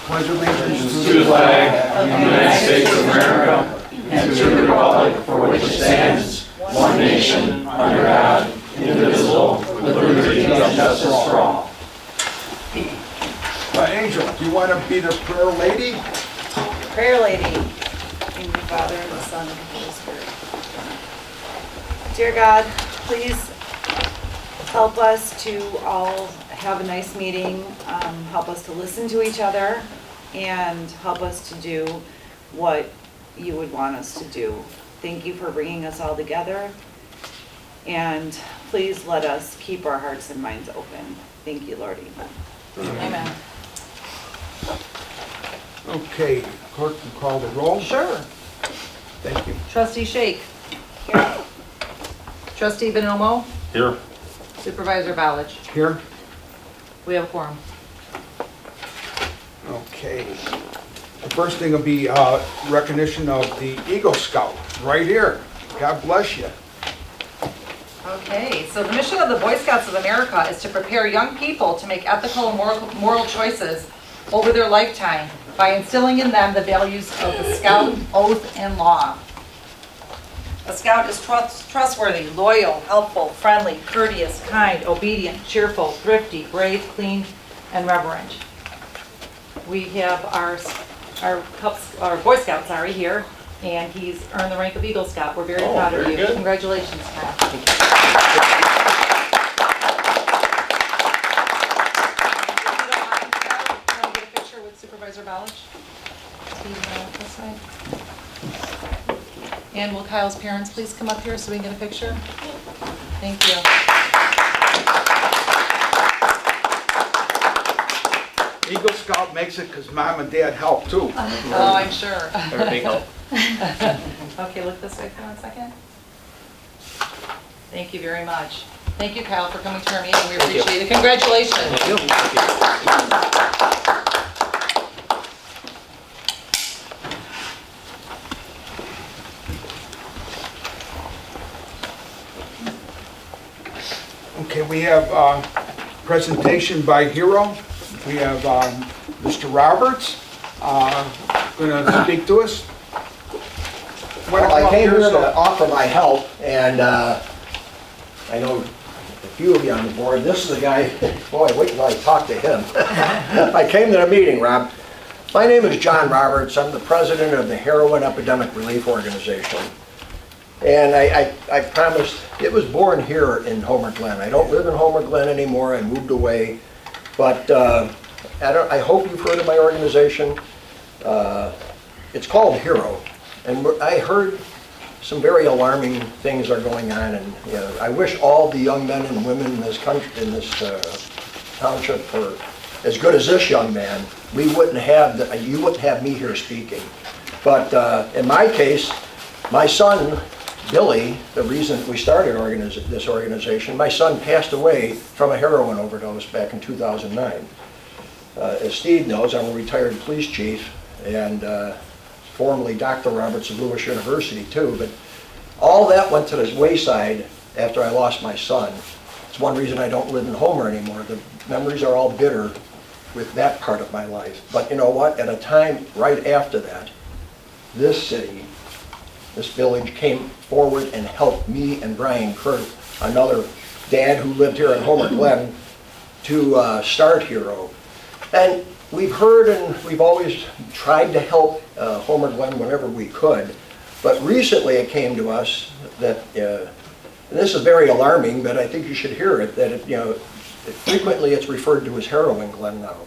Pledge allegiance to the flag of the United States of America and to the republic for which it stands, one nation, under God, indivisible, with liberty and justice for all. Angel, do you want to be the prayer lady? Prayer lady, in the Father, and the Son, and the Holy Spirit. Dear God, please help us to all have a nice meeting, help us to listen to each other, and help us to do what you would want us to do. Thank you for bringing us all together, and please let us keep our hearts and minds open. Thank you, Lord. Amen. Amen. Okay, clerk can call the roll. Sure. Thank you. Trustee Shake. Here. Trustee Bonomo. Here. Supervisor Balich. Here. We have a quorum. Okay. The first thing will be recognition of the Eagle Scout, right here. God bless you. Okay, so the mission of the Boy Scouts of America is to prepare young people to make ethical and moral choices over their lifetime by instilling in them the values of the Scout oath and law. A Scout is trustworthy, loyal, helpful, friendly, courteous, kind, obedient, cheerful, thrifty, brave, clean, and reverent. We have our Boy Scouts are here, and he's earned the rank of Eagle Scout. We're very proud of you. Good. Congratulations, Kyle. Can I get a picture with Supervisor Balich? This side. And will Kyle's parents please come up here so we can get a picture? Thank you. Eagle Scout makes it because Mom and Dad help too. Oh, I'm sure. They're a big help. Okay, look this way for 1 second. Thank you very much. Thank you, Kyle, for coming to our meeting. We appreciate it. Congratulations. Okay, we have presentation by Hero. We have Mr. Roberts going to speak to us. Well, I came here to offer my help, and I know a few of you on the board. This is the guy, boy, wait till I talk to him. I came to the meeting, Rob. My name is John Roberts. I'm the president of the Heroin Epidemic Relief Organization. And I promised, it was born here in Homer Glen. I don't live in Homer Glen anymore. I moved away. But I hope you've heard of my organization. It's called Hero. And I heard some very alarming things are going on. And you know, I wish all the young men and women in this country, in this township, were as good as this young man. We wouldn't have you wouldn't have me here speaking. But in my case, my son, Billy, the reason we started this organization, my son passed away from a heroin overdose back in 2009. As Steve knows, I'm a retired police chief and formerly Dr. Roberts of Lewis University too, but all that went to the wayside after I lost my son. It's one reason I don't live in Homer anymore. The memories are all bitter with that part of my life. But you know what? At a time right after that, this city, this village came forward and helped me and Brian Kurt, another dad who lived here in Homer Glen, to start Hero. And we've heard and we've always tried to help Homer Glen whenever we could. But recently it came to us that, and this is very alarming, but I think you should hear it, that frequently it's referred to as Heroin Glen now.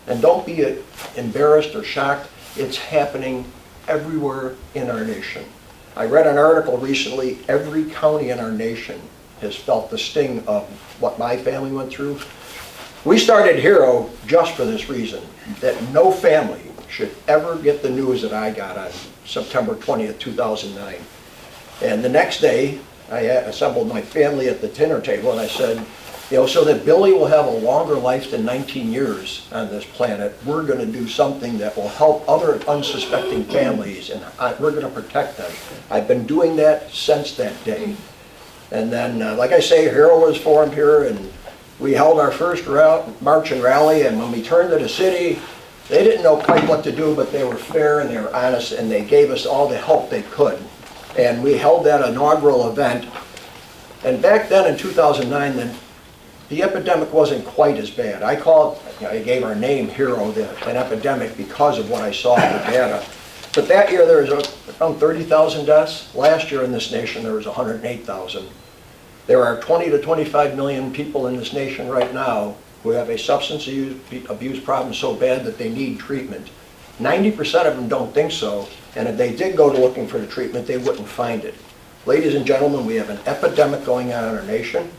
And don't be embarrassed or shocked. It's happening everywhere in our nation. I read an article recently, every county in our nation has felt the sting of what my family went through. We started Hero just for this reason, that no family should ever get the news that I got on September 20th, 2009. And the next day, I assembled my family at the dinner table and I said, so that Billy will have a longer life than 19 years on this planet, we're going to do something that will help other unsuspecting families, and we're going to protect them. I've been doing that since that day. And then, like I say, Hero was formed here, and we held our first march and rally, and when we turned to the city, They didn't know quite what to do, but they were fair and they were honest, and they gave us all the help they could. And we held that inaugural event. And back then in 2009, the epidemic wasn't quite as bad. I gave our name Hero, an epidemic, because of what I saw in the data. But that year there was around 30,000 deaths. Last year in this nation there was 108,000. There are 20 to 25 million people in this nation right now who have a substance abuse problem so bad that they need treatment. 90% of them don't think so, and if they did go to looking for the treatment, they wouldn't find it. Ladies and gentlemen, we have an epidemic going on in our nation.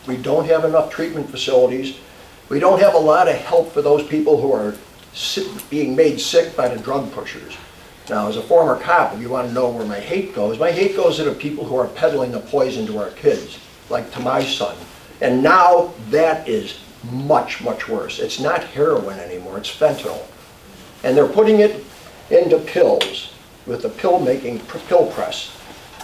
We don't have enough treatment facilities. We don't have a lot of help for those people who are being made sick by the drug pushers. Now, as a former cop, if you want to know where my hate goes to the people who are peddling the poison to our kids, like to my son. And now that is much, much worse. It's not heroin anymore, it's fentanyl. And they're putting it into pills with a pill-making pill press.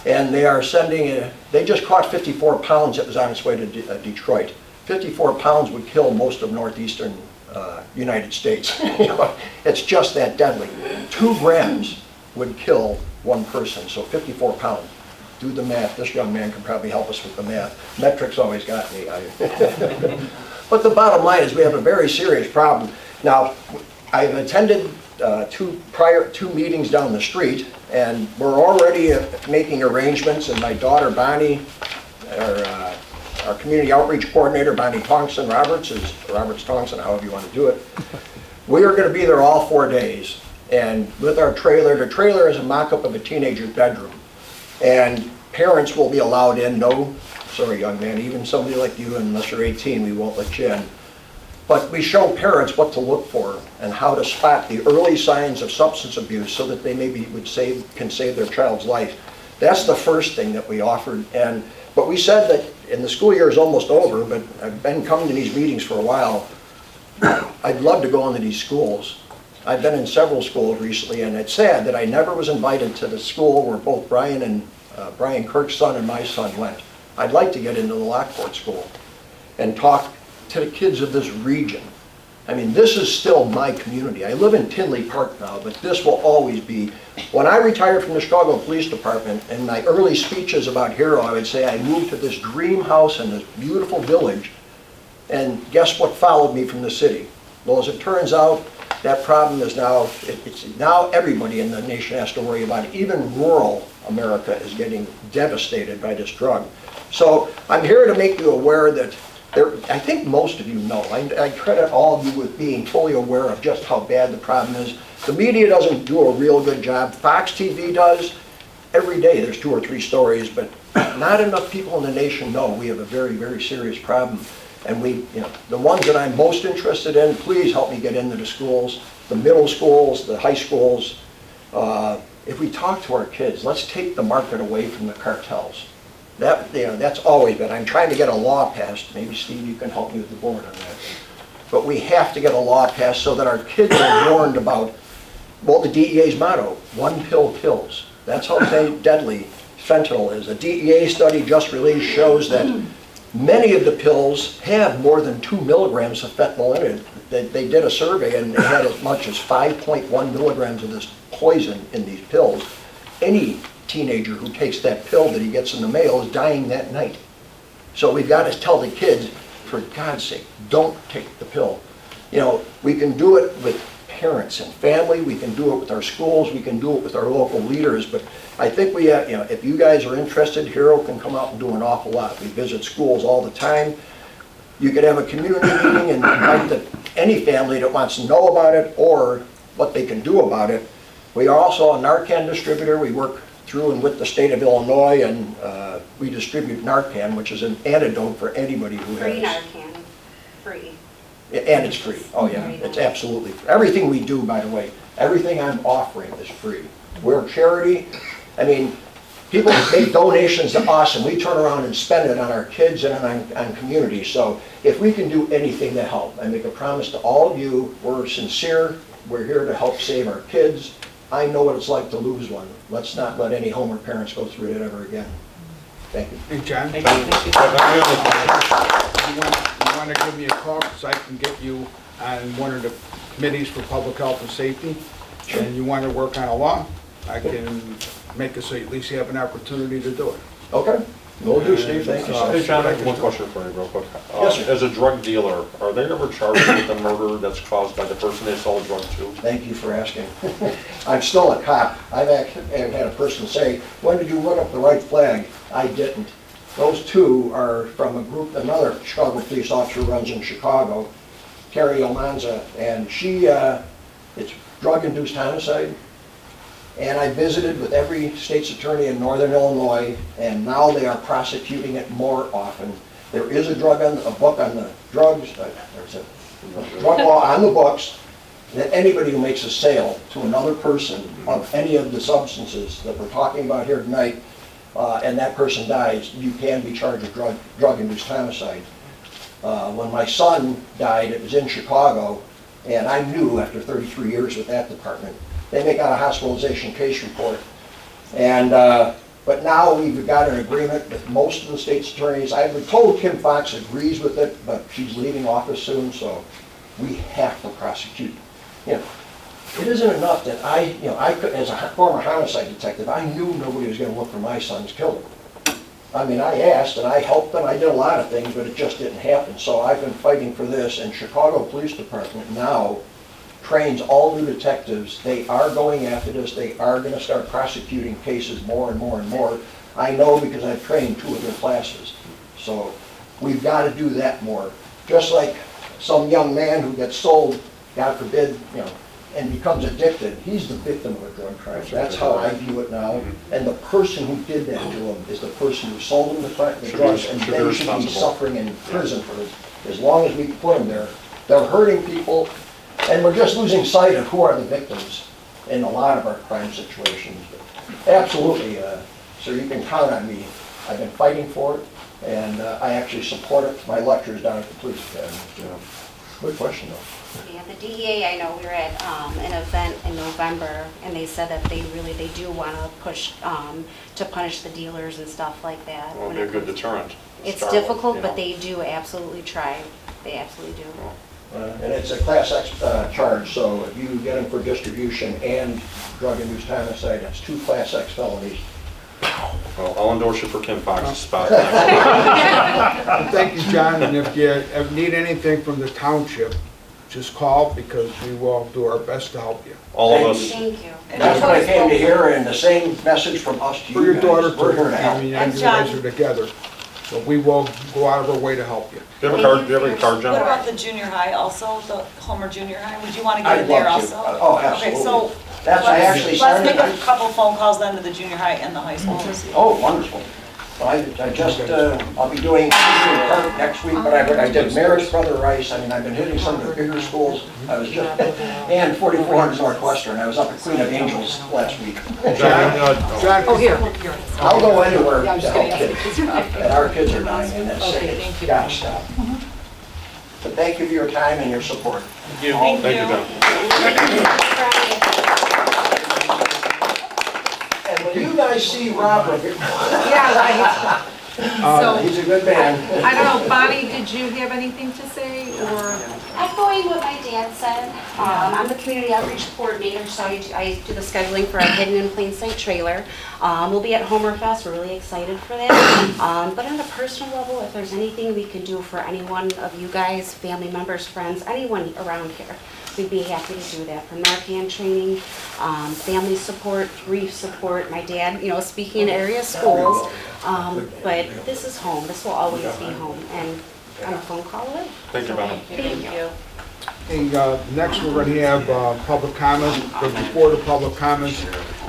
And they are sending it, they just caught 54 pounds that was on its way to Detroit. 54 pounds would kill most of northeastern United States. It's just that deadly. 2 grams would kill one person, so 54 pounds. Do the math. This young man can probably help us with the math. Metrics always got me. But the bottom line is we have a very serious problem. Now, I've attended two meetings down the street, and we're already making arrangements, and my daughter Bonnie, our community outreach coordinator, Bonnie Thompson Roberts Thompson, however you want to do it. We are going to be there all 4 days, and with our trailer. The trailer is a mock-up of a teenager's bedroom, and parents will be allowed in. No, sorry young man, even somebody like you, unless you're 18, we won't let you in. But we show parents what to look for and how to spot the early signs of substance abuse so that they maybe can save their child's life. That's the first thing that we offered. But we said that, and the school year is almost over, but I've been coming to these meetings for a while. I'd love to go into these schools. I've been in several schools recently, and it's sad that I never was invited to the school where both Brian Kirk's son and my son went. I'd like to get into the Lockport School and talk to the kids of this region. I mean, this is still my community. I live in Tinley Park now, but this will always be. When I retired from the Chicago Police Department, in my early speeches about Hero, I would say I moved to this dream house in this beautiful village, and guess what followed me from the city? Well, as it turns out, that problem is now, now everybody in the nation has to worry about it. Even rural America is getting devastated by this drug. So I'm here to make you aware that I think most of you know. I credit all of you with being fully aware of just how bad the problem is. The media doesn't do a real good job. Fox TV does. Every day there's 2 or 3 stories, but not enough people in the nation know we have a very, very serious problem. And the ones that I'm most interested in, please help me get into the schools, the middle schools, the high schools. If we talk to our kids, let's take the market away from the cartels. That's always been. I'm trying to get a law passed. Maybe Steve, you can help me with the board on that. But we have to get a law passed so that our kids are warned about, well, the DEA's motto, 1 pill kills. That's how deadly fentanyl is. A DEA study just released shows that many of the pills have more than 2 milligrams of fentanyl in it. They did a survey and they had as much as 5.1 milligrams of this poison in these pills. Any teenager who takes that pill that he gets in the mail is dying that night. So we've got to tell the kids, for God's sake, don't take the pill. We can do it with parents and family, we can do it with our schools, we can do it with our local leaders, but I think we have, if you guys are interested, Hero can come out and do an awful lot. We visit schools all the time. You could have a community meeting and invite any family that wants to know about it or what they can do about it. We are also a Narcan distributor. We work through and with the state of Illinois, and we distribute Narcan, which is an antidote for anybody who has. Free Narcan, free. And it's free. Oh yeah, it's absolutely free. Everything we do, by the way, everything I'm offering is free. We're a charity. I mean, people make donations to us, and we turn around and spend it on our kids and on communities. So if we can do anything to help, I make a promise to all of you, we're sincere. We're here to help save our kids. I know what it's like to lose one. Let's not let any Homer parents go through it ever again. Thank you. Hey, John. Thank you. You want to give me a call because I can get you on one of the committees for public health and safety, and you want to work on a law, I can make it so at least you have an opportunity to do it. Okay, will do, Steve, thank you, Hey, sir. John, I have one question for you real quick. Yes, sir. As a drug dealer, are they ever charged with the murder that's caused by the person they sold drugs to? Thank you for asking. I'm still a cop. I've had a person say, when did you run up the right flag? I didn't. Those two are from a group, another Chicago police officer runs in Chicago, Carrie Almanza, and she, it's drug-induced homicide. And I visited with every state's attorney in northern Illinois, and now they are prosecuting it more often. There is a book on the drugs, there's a drug law on the books, that anybody who makes a sale to another person of any of the substances that we're talking about here tonight, and that person dies, you can be charged with drug-induced homicide. When my son died, it was in Chicago, and I knew after 33 years with that department, they make out a hospitalization case report. And, but now we've got an agreement with most of the state's attorneys. I've been told Kim Fox agrees with it, but she's leaving office soon, so we have to prosecute. You know, it isn't enough that I could, as a former homicide detective, I knew nobody was gonna look for my son's killer. I mean, I asked and I helped them, I did a lot of things, but it just didn't happen. So I've been fighting for this, and Chicago Police Department now trains all new detectives. They are going after this. They are going to start prosecuting cases more and more and more. I know because I've trained 2 of their classes. So we've got to do that more. Just like some young man who gets sold, God forbid, and becomes addicted, he's the victim of a drug crime. That's how I view it now. And the person who did that to him is the person who sold him the drugs, and they should be suffering in prison for as long as we put them there. They're hurting people. And we're just losing sight of who are the victims in a lot of our crime situations. But absolutely, sir, you can count on me. I've been fighting for it, and I actually support it. My lectures down at the police academy. Good question, though. Yeah, the DEA, I know we were at an event in November, and they said that they do want to push to punish the dealers and stuff like that. Well, it'd be a good deterrent. It's difficult, but they do absolutely try. They absolutely do. And it's a Class X charge, so if you get them for distribution and drug-induced homicide, it's 2 Class X felonies. Well, I'll endorse you for Kim Fox's spot. Thank you, John, and if you need anything from the township, just call, because we will do our best to help you. All of us. Thank you. That's what I came to hear, and the same message from us to For you your daughter, guys. We're here to help. I mean, you guys are together, so we will go out of our way to help you. Do you have a card, John? What about the junior high also, the Homer Junior High? Would you want to get I'd in there love to. also? Oh, Okay, absolutely. so That's, I actually let's make started. a couple phone calls then to the junior high and the high school. Oh, wonderful. Well, I just, I'll be doing Park next week, but I did Maris, Brother Rice. I mean, I've been hitting some of the bigger schools. I was just, and 4400 Northwestern. I was up at Queen of Angels last week. John, Oh, here. I'll go anywhere to help kids. And our kids are dying, and that's sick. Gotta stop. But thank you for your time and your support. Thank you, John. And when you guys see Robert, Yeah, right. he's a good man. I don't know, Bonnie, did you have anything to say, or? Echoing what my dad said, I'm the community outreach coordinator, so I do the scheduling for our Hidden in Plain Sight trailer. We'll be at Homerfest, we're really excited for that. But on a personal level, if there's anything we can do for any one of you guys, family members, friends, anyone around here, we'd be happy to do that. From Narcan training, family support, grief support, my dad, speaking in area schools. But this is home, this will always be home, and on a phone call away. Thank you, Bonnie. Thank you. Okay, next we're going to have public comments, but before the public comments,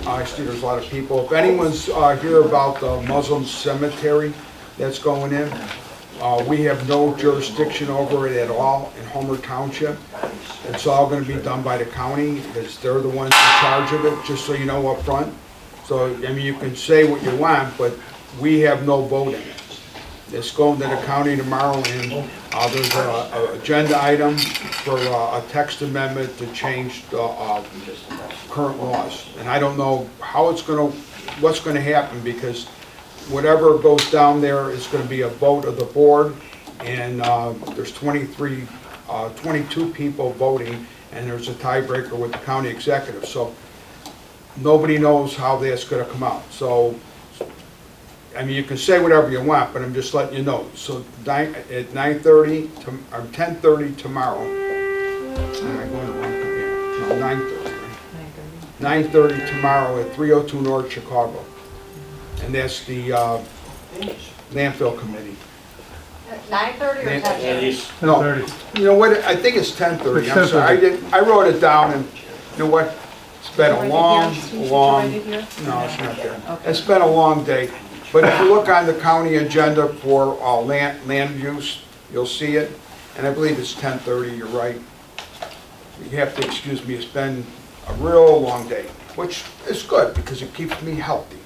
I see there's a lot of people. If anyone's here about the Muslim cemetery that's going in, we have no jurisdiction over it at all in Homer Township. It's all going to be done by the county, because they're the ones in charge of it, just so you know up front. So, I mean, you can say what you want, but we have no vote in it. It's going to the county tomorrow, and there's an agenda item for a text amendment to change the current laws. And I don't know how what's going to happen, because whatever goes down there is going to be a vote of the board, and there's 23 22 people voting, and there's a tiebreaker with the county executive. So nobody knows how that's gonna come out. So, I mean, you can say whatever you want, but I'm just letting you know. So at 9:30, or 10:30 tomorrow, am I going to run? Yeah, no, 9:30, right? 9:30 tomorrow at 302 North Chicago. And that's the landfill committee. 9:30 or 10:30? No, you know what, I think it's 10:30, I'm sorry, I wrote it down, and you know what? It's been a long, no, it's not there. It's been a long day, but if you look on the county agenda for land use, you'll see it, and I believe it's 10:30, you're right. You have to excuse me, it's been a real long day, which is good, because it keeps me healthy.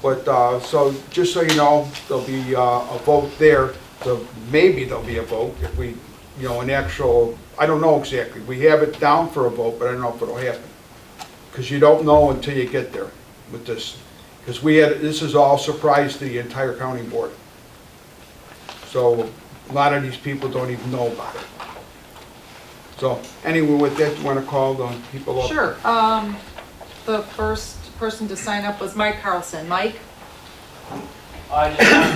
But, so, just so you know, there'll be a vote there. So maybe there'll be a vote if we, you know, an actual, I don't know exactly. We have it down for a vote, but I don't know if it'll happen. Because you don't know until you get there with this. Because this is all surprise to the entire county board. So a lot of these people don't even know about it. So anyway, with that, you want to call the people up? Sure. The first person to sign up was Mike Carlson. Mike? I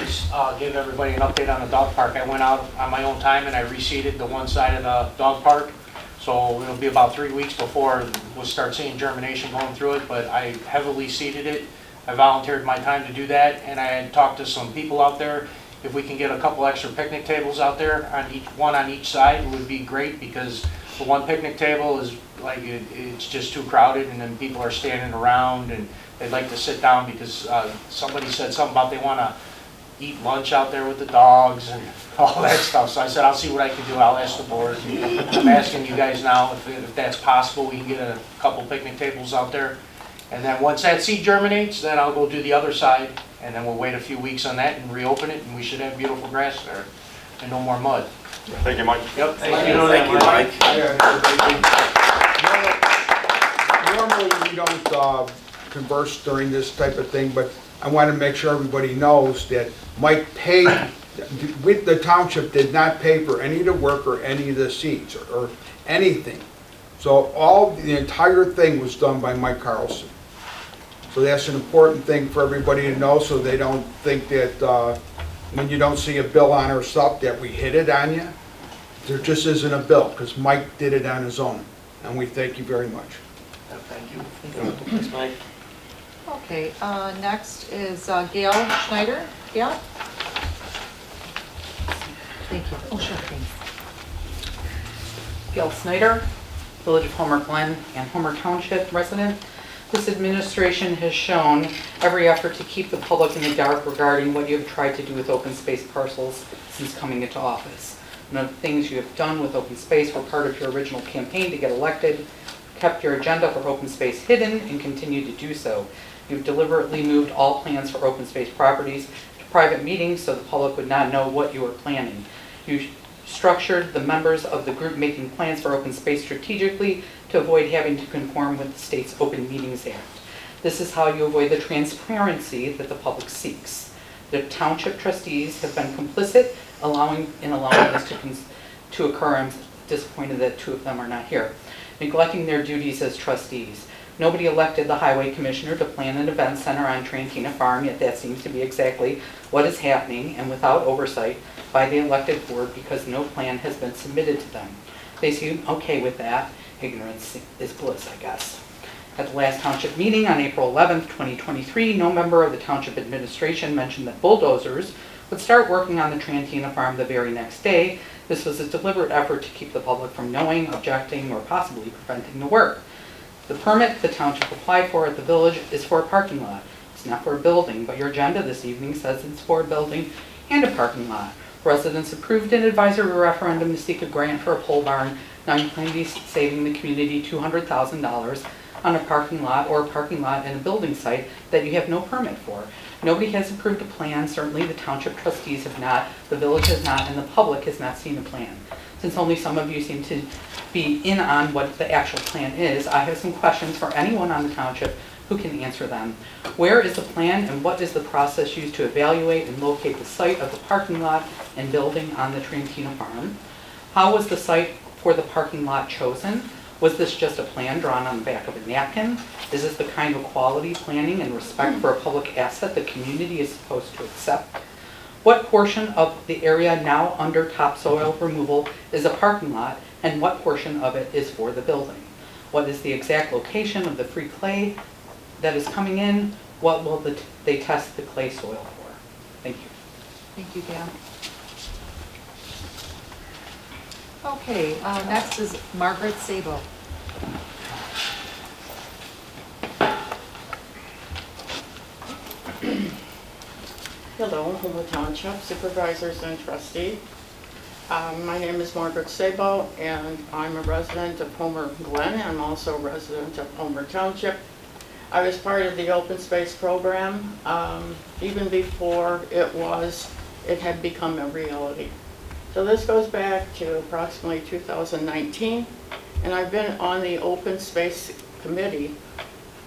just wanted to give everybody an update on the dog park. I went out on my own time and I reseeded the one side of the dog park. So it'll be about 3 weeks before we'll start seeing germination going through it, but I heavily seeded it. I volunteered my time to do that, and I had talked to some people out there. If we can get a couple extra picnic tables out there, one on each side, it would be great, because the one picnic table is like, it's just too crowded, and then people are standing around and they'd like to sit down because somebody said something about they want to eat lunch out there with the dogs and all that stuff. So I said, I'll see what I can do. I'll ask the board. I'm asking you guys now if that's possible. We can get a couple picnic tables out there. And then once that seed germinates, then I'll go do the other side. And then we'll wait a few weeks on that and reopen it. And we should have beautiful grass there and no more mud. Thank you, Mike. Yep. Thank you, Mike. Normally, we don't converse during this type of thing, but I want to make sure everybody knows that Mike paid, the township did not pay for any of the work or any of the seeds or anything. So the entire thing was done by Mike Carlson. So that's an important thing for everybody to know, so they don't think that when you don't see a bill on our stuff that we hid it on you. There just isn't a bill, because Mike did it on his own, and we thank you very much. Thank you. Thanks, Mike. Okay, next is Gail Schneider. Gail? Thank you. Oh, sure, thanks. Gail Snyder, Village of Homer Glen and Homer Township resident. This administration has shown every effort to keep the public in the dark regarding what you have tried to do with open space parcels since coming into office. One of the things you have done with open space were part of your original campaign to get elected, kept your agenda for open space hidden, and continue to do so. You've deliberately moved all plans for open space properties to private meetings so the public would not know what you were planning. You structured the members of the group making plans for open space strategically to avoid having to conform with the state's Open Meetings Act. This is how you avoid the transparency that the public seeks. The township trustees have been complicit in allowing this to occur. I'm disappointed that two of them are not here. Neglecting their duties as trustees. Nobody elected the highway commissioner to plan an event center on Trantina Farm, yet that seems to be exactly what is happening, and without oversight by the elected board, because no plan has been submitted to them. They seem okay with that. Ignorance is bliss, I guess. At the last township meeting on April 11th, 2023, no member of the township administration mentioned that bulldozers would start working on the Trantina Farm the very next day. This was a deliberate effort to keep the public from knowing, objecting, or possibly preventing the work. The permit the township applied for at the village is for a parking lot. It's not for a building, but your agenda this evening says it's for a building and a parking lot. Residents approved an advisory referendum to seek a grant for a pole barn, 990, saving the community $200,000 on a parking lot or a parking lot and a building site that you have no permit for. Nobody has approved a plan. Certainly the township trustees have not, the village has not, and the public has not seen a plan. Since only some of you seem to be in on what the actual plan is, I have some questions for anyone on the township who can answer them. Where is the plan, and what is the process used to evaluate and locate the site of the parking lot and building on the Trantina Farm? How was the site for the parking lot chosen? Was this just a plan drawn on the back of a napkin? Is this the kind of quality planning and respect for a public asset the community is supposed to accept? What portion of the area now under topsoil removal is a parking lot, and what portion of it is for the building? What is the exact location of the free clay that is coming in? What will they test the clay soil for? Thank you. Thank you, Dan. Okay, next is Margaret Sabo. Hello, Homer Township Supervisors and Trustee. My name is Margaret Sabo, and I'm a resident of Homer Glen. I'm also a resident of Homer Township. I was part of the open space program even before it had become a reality. So this goes back to approximately 2019, and I've been on the open space committee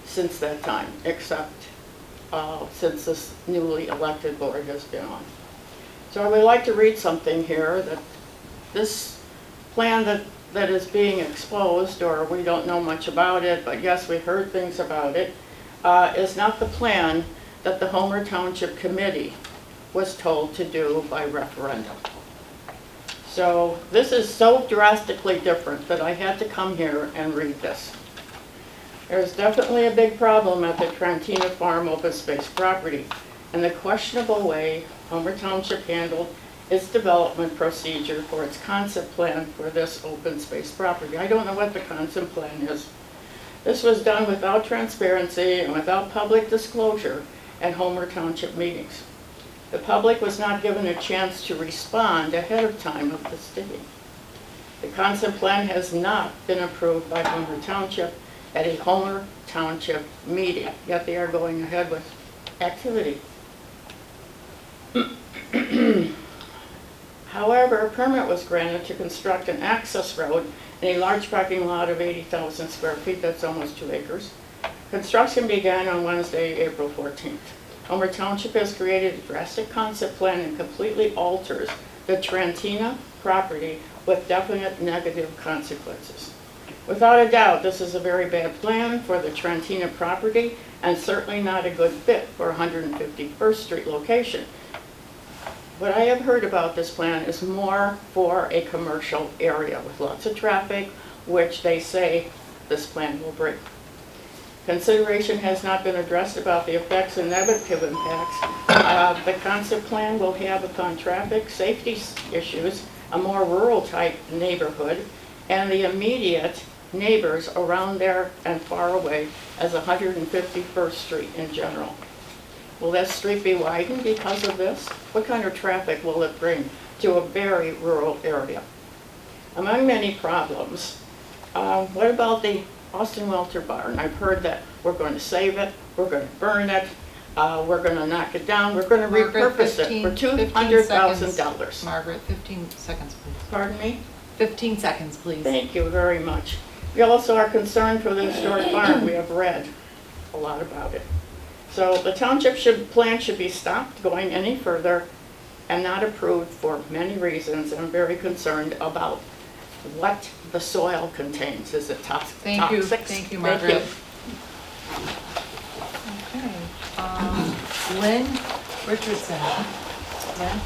since that time, except since this newly elected board has been on. So I would like to read something here that this plan that is being exposed, or we don't know much about it, but yes, we heard things about it, is not the plan that the Homer Township Committee was told to do by referendum. So this is so drastically different that I had to come here and read this. There's definitely a big problem at the Trantina Farm open space property, and the questionable way Homer Township handled its development procedure for its concept plan for this open space property. I don't know what the concept plan is. This was done without transparency and without public disclosure at Homer Township meetings. The public was not given a chance to respond ahead of time of this digging. The concept plan has not been approved by Homer Township at a Homer Township meeting, yet they are going ahead with activity. However, a permit was granted to construct an access road in a large parking lot of 80,000 square feet, that's almost 2 acres. Construction began on Wednesday, April 14th. Homer Township has created a drastic concept plan and completely alters the Trantina property with definite negative consequences. Without a doubt, this is a very bad plan for the Trantina property and certainly not a good fit for 151st Street location. What I have heard about this plan is more for a commercial area with lots of traffic, which they say this plan will bring. Consideration has not been addressed about the effects and negative impacts the concept plan will have upon traffic, safety issues, a more rural type neighborhood, and the immediate neighbors around there and far away as 151st Street in general. Will that street be widened because of this? What kind of traffic will it bring to a very rural area? Among many problems, what about the Austin Welter barn? I've heard that we're going to save it, we're going to burn it, we're going to knock it down, we're going to repurpose it for $200,000. Margaret, 15 seconds, please. Pardon me? 15 seconds, please. Thank you very much. We also are concerned for the historic barn. We have read a lot about it. So the township plan should be stopped going any further and not approved for many reasons. I'm very concerned about what the soil contains. Is it toxic? Thank you. Thank you, Margaret. Okay. Lynn Richardson. Lynn?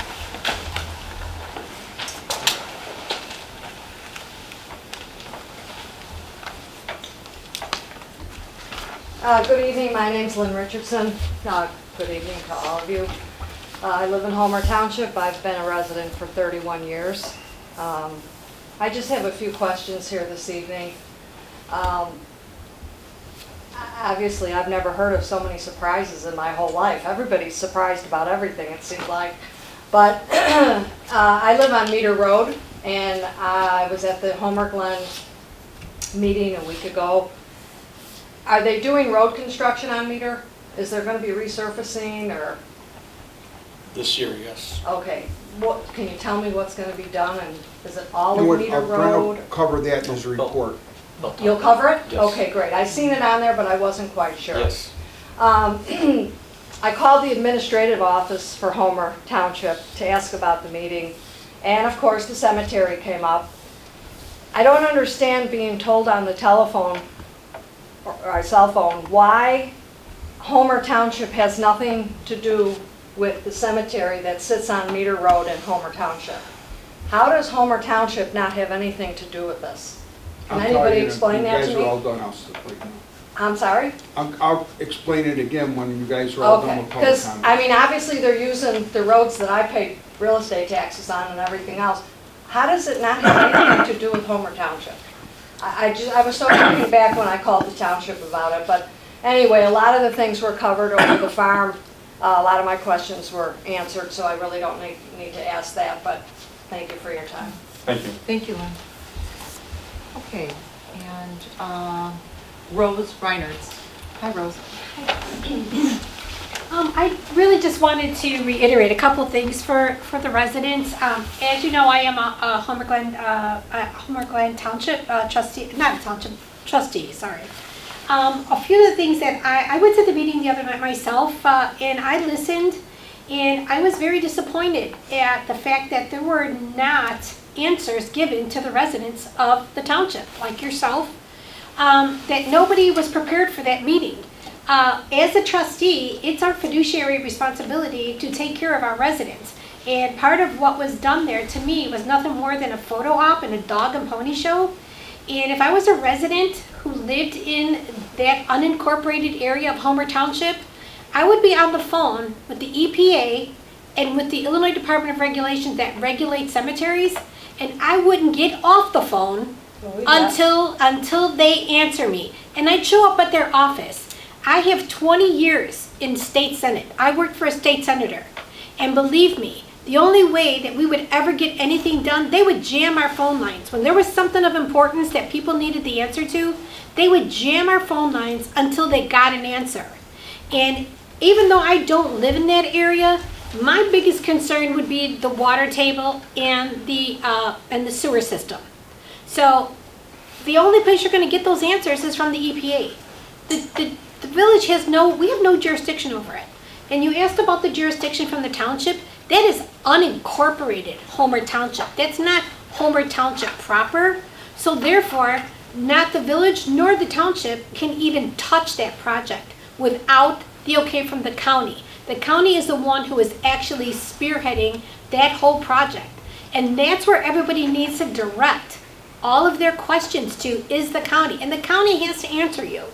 Good evening, my name's Lynn Richardson. Good evening to all of you. I live in Homer Township. I've been a resident for 31 years. I just have a few questions here this evening. Obviously, I've never heard of so many surprises in my whole life. Everybody's surprised about everything, it seems like. But I live on Meter Road, and I was at the Homer Glen meeting a week ago. Are they doing road construction on Meter? Is there going to be resurfacing or? This year, yes. Okay, what, can you tell me what's going to be done, and is it all of Meter Brent Road? will cover that in his report. You'll cover it? Yes. Okay, great. I seen it on there, but I wasn't quite sure. Yes. I called the administrative office for Homer Township to ask about the meeting, And of course, the cemetery came up. I don't understand being told on the telephone or cell phone why Homer Township has nothing to do with the cemetery that sits on Meter Road in Homer Township. How does Homer Township not have anything to do with this? Can I'll tell anybody you, explain that to You guys are all me? done, I'll stop right now. I'm sorry? I'll explain it again when you guys are all done Okay, with public because, comment. I mean, obviously they're using the roads that I pay real estate taxes on and everything else. How does it not have anything to do with Homer Township? I was so taken back when I called the township about it, but anyway, a lot of the things were covered over the farm. A lot of my questions were answered, so I really don't need to ask that, but thank you for your time. Thank you. Thank you, Lynn. Okay, and Rose Reinertz. Hi, Rose. I really just wanted to reiterate a couple things for the residents. As you know, I am a Homer Glen Township trustee, not a township trustee, sorry. A few of the things that I went to the meeting the other night myself, and I listened, and I was very disappointed at the fact that there were not answers given to the residents of the township, like yourself, that nobody was prepared for that meeting. As a trustee, it's our fiduciary responsibility to take care of our residents. And part of what was done there, to me, was nothing more than a photo op and a dog and pony show. And if I was a resident who lived in that unincorporated area of Homer Township, I would be on the phone with the EPA and with the Illinois Department of Regulations that regulate cemeteries, and I wouldn't get off the phone until they answer me. And I'd show up at their office. I have 20 years in state senate. I worked for a state senator. And believe me, the only way that we would ever get anything done, they would jam our phone lines. When there was something of importance that people needed the answer to, they would jam our phone lines until they got an answer. And even though I don't live in that area, my biggest concern would be the water table and the sewer system. So the only place you're going to get those answers is from the EPA. The village we have no jurisdiction over it. And you asked about the jurisdiction from the township. That is unincorporated Homer Township. That's not Homer Township proper. So therefore, not the village nor the township can even touch that project without the okay from the county. The county is the one who is actually spearheading that whole project. And that's where everybody needs to direct all of their questions to, is the county. And the county has to answer you.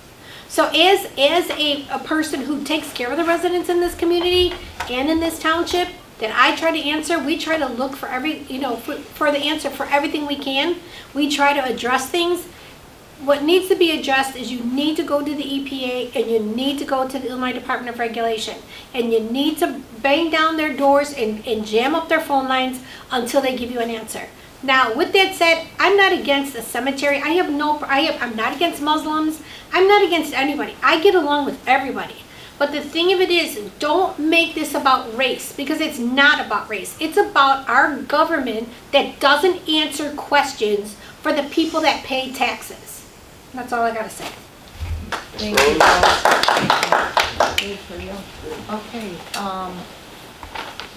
So as a person who takes care of the residents in this community and in this township, that I try to answer, we try to look for for the answer for everything we can. We try to address things. What needs to be addressed is you need to go to the EPA and you need to go to the Illinois Department of Regulation. And you need to bang down their doors and jam up their phone lines until they give you an answer. Now, with that said, I'm not against the cemetery. I'm not against Muslims. I'm not against anybody. I get along with everybody. But the thing of it is, don't make this about race, because it's not about race. It's about our government that doesn't answer questions for the people that pay taxes. That's all I gotta say. Thank you. Good for you. Okay,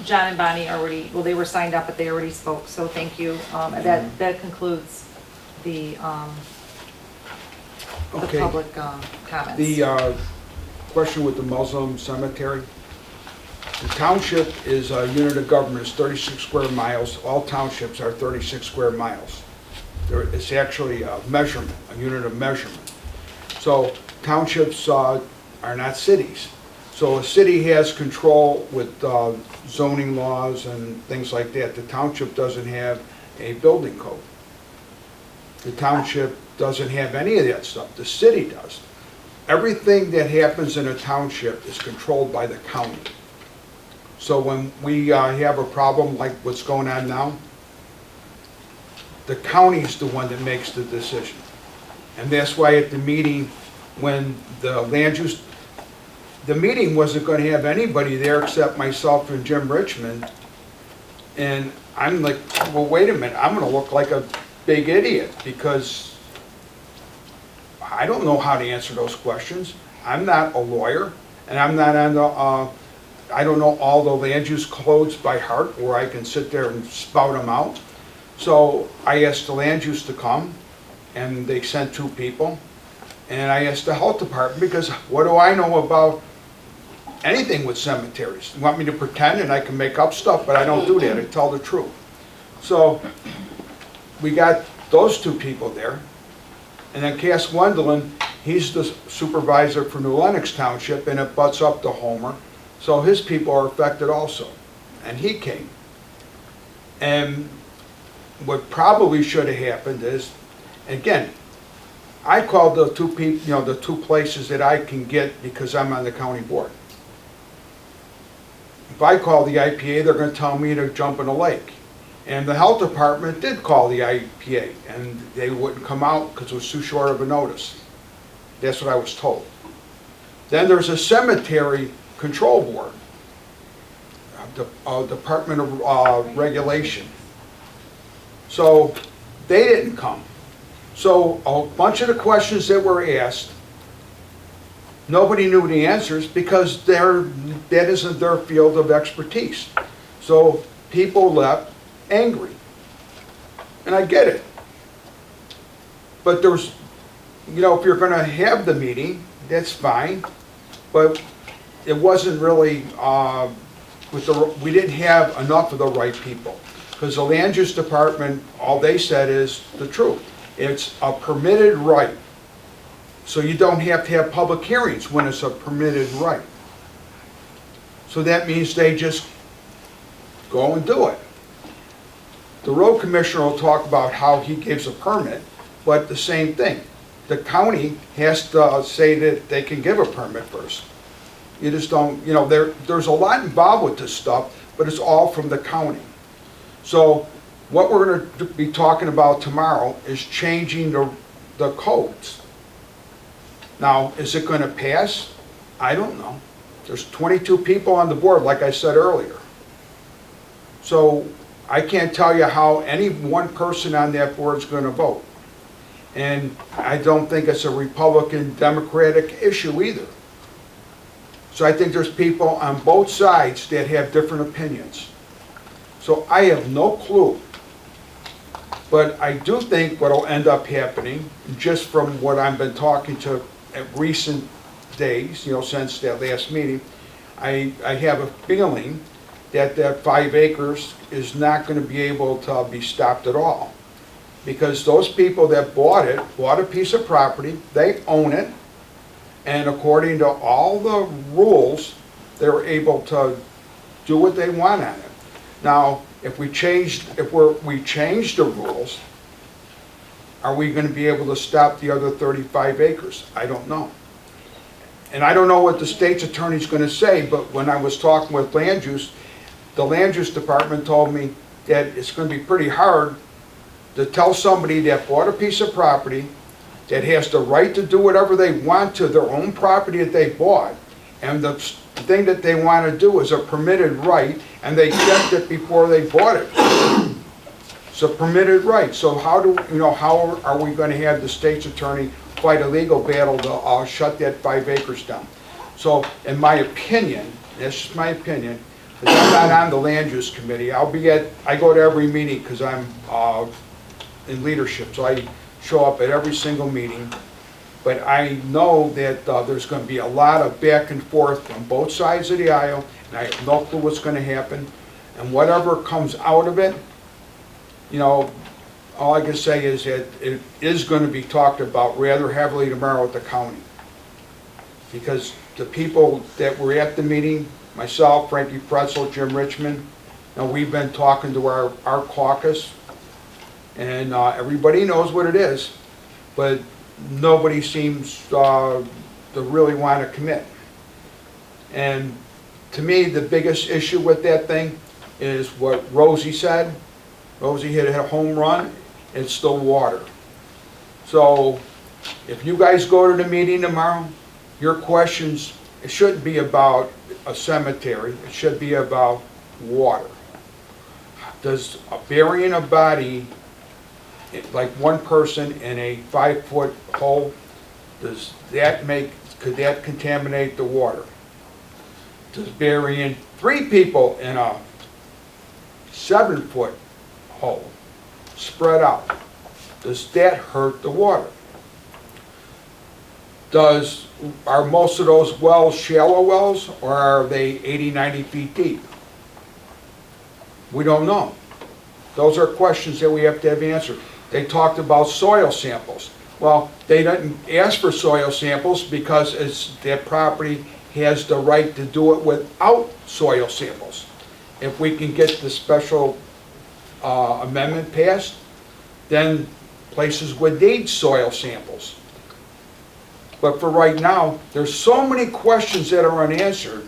John and Bonnie already, well, they were signed up, but they already spoke, so thank you. That concludes the Okay. public comments. The question with the Muslim cemetery. The township is a unit of government, it's 36 square miles. All townships are 36 square miles. It's actually a measurement, a unit of measurement. So townships are not cities. So a city has control with zoning laws and things like that. The township doesn't have a building code. The township doesn't have any of that stuff. The city does. Everything that happens in a township is controlled by the county. So when we have a problem like what's going on now, the county's the one that makes the decision. And that's why at the meeting, when the land use, the meeting wasn't going to have anybody there except myself and Jim Richmond. And I'm like, well, wait a minute, I'm going to look like a big idiot because I don't know how to answer those questions. I'm not a lawyer, and I'm not on the I don't know all the land use codes by heart where I can sit there and spout them out. So I asked the land use to come, and they sent 2 people. And I asked the health department, because what do I know about anything with cemeteries? You want me to pretend and I can make up stuff, but I don't do that, I tell the truth. So we got those 2 people there. And then Cass Wendelin, he's the supervisor for New Lenox Township, and it butts up to Homer. So his people are affected also. And he came. And what probably should have happened is, again, I called the 2 people, you know, the 2 places that I can get because I'm on the county board. If I call the IPA, they're going to tell me to jump in a lake. And the health department did call the IPA, and they wouldn't come out because it was too short of a notice. That's what I was told. Then there's a cemetery control board, the Department of Regulation. So they didn't come. So a bunch of the questions that were asked, nobody knew the answers because that isn't their field of expertise. So people left angry. And I get it. But there's, you know, if you're going to have the meeting, that's fine. But it wasn't really, we didn't have enough of the right people. Because the land use department, all they said is the truth. It's a permitted right. So you don't have to have public hearings when it's a permitted right. So that means they just go and do it. The road commissioner will talk about how he gives a permit, but the same thing. The county has to say that they can give a permit first. You just don't, you know, there's a lot involved with this stuff, but it's all from the county. So what we're going to be talking about tomorrow is changing the codes. Now, is it going to pass? I don't know. There's 22 people on the board, like I said earlier. So I can't tell you how any one person on that board is going to vote. And I don't think it's a Republican Democratic issue either. So I think there's people on both sides that have different opinions. So I have no clue. But I do think what will end up happening, just from what I've been talking to at recent days, you know, since that last meeting, I have a feeling that that 5 acres is not going to be able to be stopped at all. Because those people that bought it, bought a piece of property, they own it, and according to all the rules, they're able to do what they want on it. Now, if we change the rules, are we going to be able to stop the other 35 acres? I don't know. And I don't know what the state's attorney's going to say, but when I was talking with land use, the land use department told me that it's going to be pretty hard to tell somebody that bought a piece of property that has the right to do whatever they want to their own property that they bought, and the thing that they want to do is a permitted right, and they checked it before they bought it. It's a permitted right. So how are we going to have the state's attorney fight a legal battle to shut that 5 acres down? So in my opinion, that's just my opinion, because I'm not on the land use committee. I go to every meeting because I'm in leadership, so I show up at every single meeting. But I know that there's going to be a lot of back and forth on both sides of the aisle, and I have no clue what's going to happen. And whatever comes out of it, you know, all I can say is that it is going to be talked about rather heavily tomorrow at the county. Because the people that were at the meeting, myself, Frankie Pretzel, Jim Richmond, we've been talking to our caucus, and everybody knows what it is, but nobody seems to really want to commit. And to me, the biggest issue with that thing is what Rosie said. Rosie hit a home run. It's the water. So if you guys go to the meeting tomorrow, your questions, it shouldn't be about a cemetery. It should be about water. Does burying a body, like one person in a 5-foot hole, could that contaminate the water? Does burying 3 people in a 7-foot hole, spread out, does that hurt the water? Are most of those wells shallow wells, or are they 80, 90 feet deep? We don't know. Those are questions that we have to have answered. They talked about soil samples. Well, they didn't ask for soil samples because that property has the right to do it without soil samples. If we can get the special amendment passed, then places would need soil samples. But for right now, there's so many questions that are unanswered,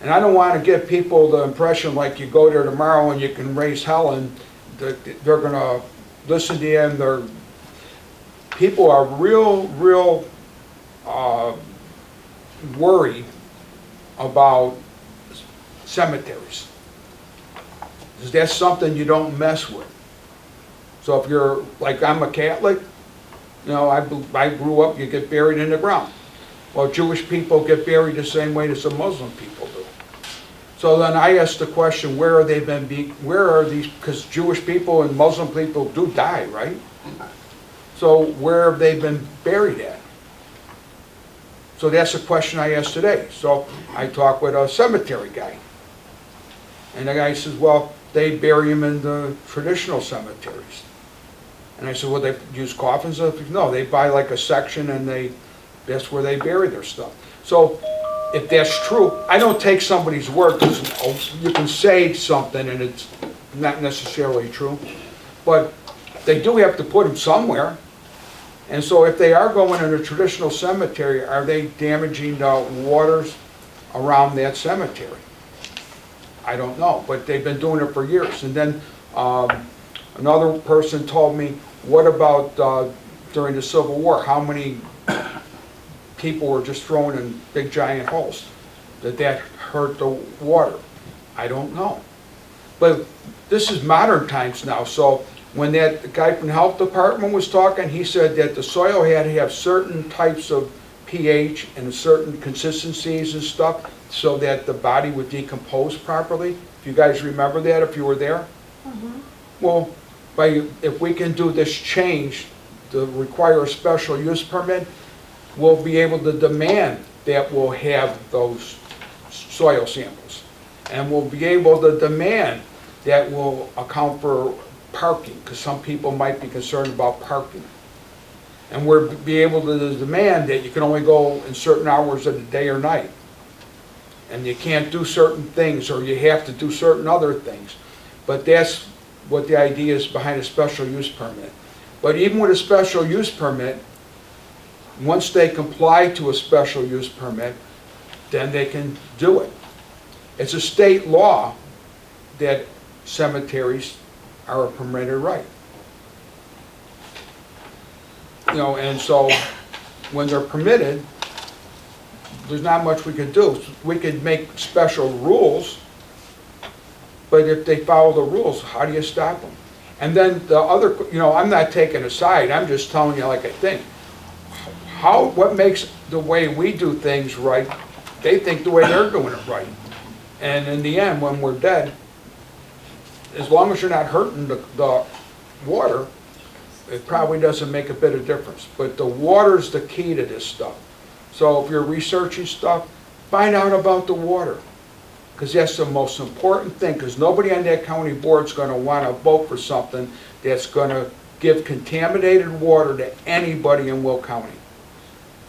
and I don't want to give people the impression like you go there tomorrow and you can raise hell and they're going to listen to you, and people are real worried about cemeteries. That's something you don't mess with. So if you're, like I'm a Catholic, you know, I grew up, you get buried in the ground. Well, Jewish people get buried the same way as the Muslim people do. So then I asked the question, where are these, because Jewish people and Muslim people do die, right? So where have they been buried at? So that's the question I asked today. So I talked with a cemetery guy. And the guy says, well, they bury them in the traditional cemeteries. And I said, well, they use coffins? No, they buy like a section and that's where they bury their stuff. So if that's true, I don't take somebody's word, because you can say something and it's not necessarily true. But they do have to put them somewhere. And so if they are going in a traditional cemetery, are they damaging the waters around that cemetery? I don't know, but they've been doing it for years. And then another person told me, what about during the Civil War? How many people were just thrown in big giant holes? Did that hurt the water? I don't know. But this is modern times now, so when that guy from the health department was talking, he said that the soil had to have certain types of pH and certain consistencies and stuff so that the body would decompose properly. If you guys remember that, if you were there. Mm-hmm. Well, if we can do this change to require a special use permit, we'll be able to demand that we'll have those soil samples. And we'll be able to demand that we'll account for parking, because some people might be concerned about parking. And we'll be able to demand that you can only go in certain hours of the day or night. And you can't do certain things, or you have to do certain other things. But that's what the idea is behind a special use permit. But even with a special use permit, once they comply to a special use permit, then they can do it. It's a state law that cemeteries are a permitted right. You know, and so when they're permitted, there's not much we could do. We could make special rules, but if they follow the rules, how do you stop them? And then the other, you know, I'm not taking a side, I'm just telling you like I think. What makes the way we do things right, they think the way they're doing it right. And in the end, when we're dead, as long as you're not hurting the water, it probably doesn't make a bit of difference. But the water's the key to this stuff. So if you're researching stuff, find out about the water. Because that's the most important thing, because nobody on that county board is going to want to vote for something that's going to give contaminated water to anybody in Will County.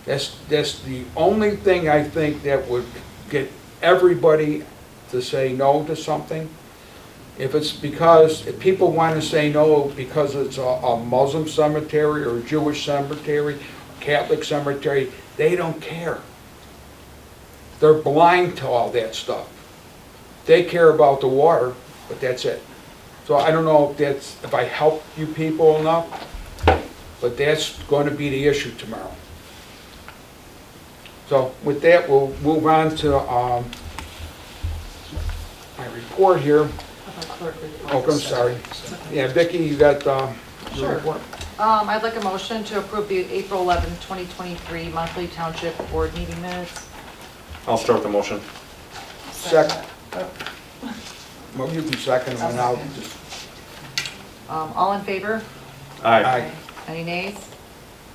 That's the only thing I think that would get everybody to say no to something. If people want to say no because it's a Muslim cemetery or a Jewish cemetery, a Catholic cemetery, they don't care. They're blind to all that stuff. They care about the water, but that's it. So I don't know if I help you people enough, but that's going to be the issue tomorrow. So with that, we'll move on to my report here. Oh, I'm sorry. Yeah, Vicki, you got your report? I'd like a motion to approve the April 11, 2023 monthly Township Board meeting minutes. I'll start the motion. Second. Well, you can second them, and I'll just, All in favor? aye. Any nays?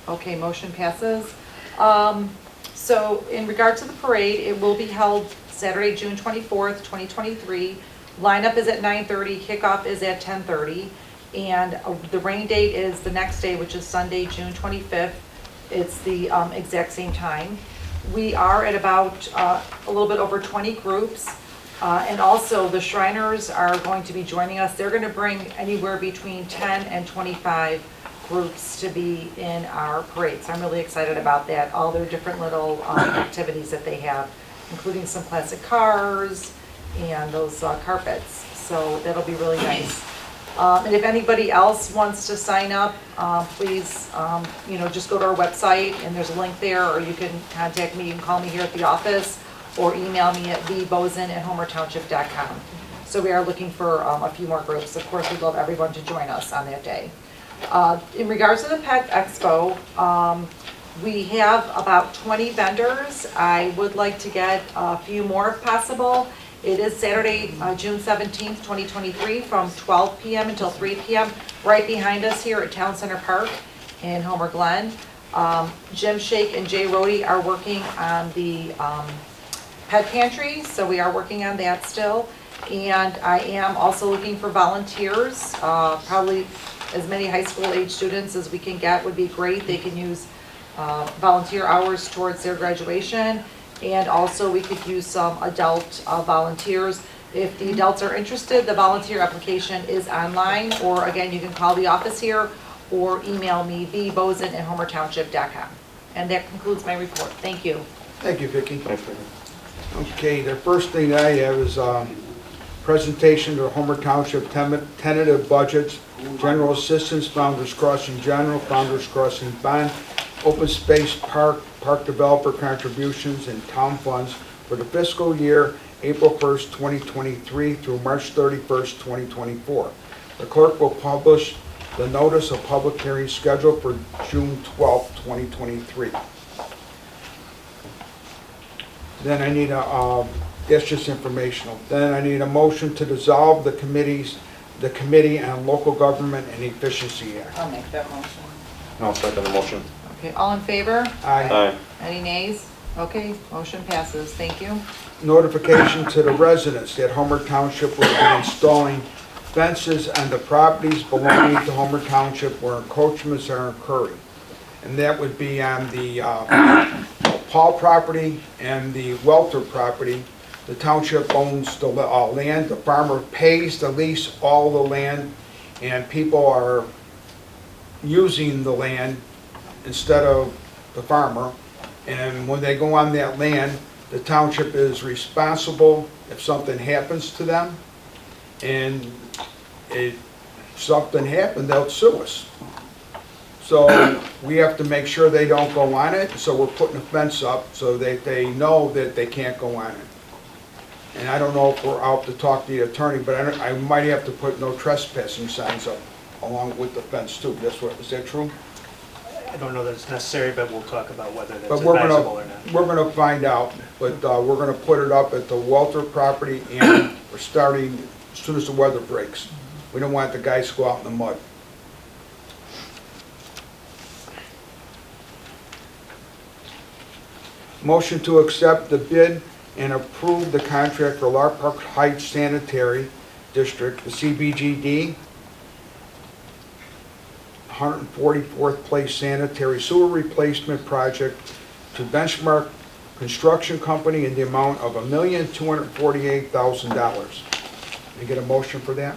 Okay, motion passes. So in regard to the parade, it will be held Saturday, June 24th, 2023. Lineup is at 9:30, kickoff is at 10:30. And the rain date is the next day, which is Sunday, June 25th. It's the exact same time. We are at about a little bit over 20 groups. And also the Shriners are going to be joining us. They're going to bring anywhere between 10 and 25 groups to be in our parade. So I'm really excited about that, all their different little activities that they have, including some classic cars and those carpets. So that'll be really nice. And if anybody else wants to sign up, please, just go to our website and there's a link there, or you can contact me and call me here at the office, or email me at vbozen@homertownship.com. So we are looking for a few more groups. Of course, we'd love everyone to join us on that day. In regards to the Pet Expo, we have about 20 vendors. I would like to get a few more if possible. It is Saturday, June 17th, 2023, from 12 p.m. until 3 p.m. right behind us here at Town Center Park in Homer Glen. Jim Shake and Jay Rohde are working on the pet pantry, so we are working on that still. And I am also looking for volunteers. Probably as many high school age students as we can get would be great. They can use volunteer hours towards their graduation. And also we could use some adult volunteers. If the adults are interested, the volunteer application is online, or again, you can call the office here or email me, vbozen@homertownship.com. And that concludes my report. Thank you. Thank you, Vicki. Okay, the first thing I have is presentation to Homer Township tentative budgets, general assistance, Founders Crossing General, Founders Crossing Bond, open space park developer contributions, and town funds for the fiscal year April 1st, 2023 through March 31st, 2024. The clerk will publish the notice of public hearing scheduled for June 12th, 2023. Then I need that's just informational. Then I need a motion to dissolve the Committee on Local Government and Efficiency Act. I'll make that motion. I'll second the motion. Okay, all in favor? Aye. Any nays? Okay, motion passes. Thank you. Notification to the residents that Homer Township will be installing fences on the properties belonging to Homer Township where encroachments are occurring. And that would be on the Paul property and the Welter property. The township owns the land, the farmer pays to lease all the land, and people are using the land instead of the farmer. And when they go on that land, the township is responsible if something happens to them. And if something happened, they'll sue us. So we have to make sure they don't go on it, so we're putting a fence up so that they know that they can't go on it. And I don't know if we're out to talk to the attorney, but I might have to put no trespassing signs up along with the fence too. Is that true? I don't know that it's necessary, but we'll talk about whether that's But advisable or not. we're gonna find out, but we're gonna put it up at the Welter property, and we're starting as soon as the weather breaks. We don't want the guys to go out in the mud. Motion to accept the bid and approve the contract for Lar Park Heights Sanitary District, the CBGD, 144th Place Sanitary Sewer Replacement Project to Benchmark Construction Company in the amount of $1,248,000. Can I get a motion for that?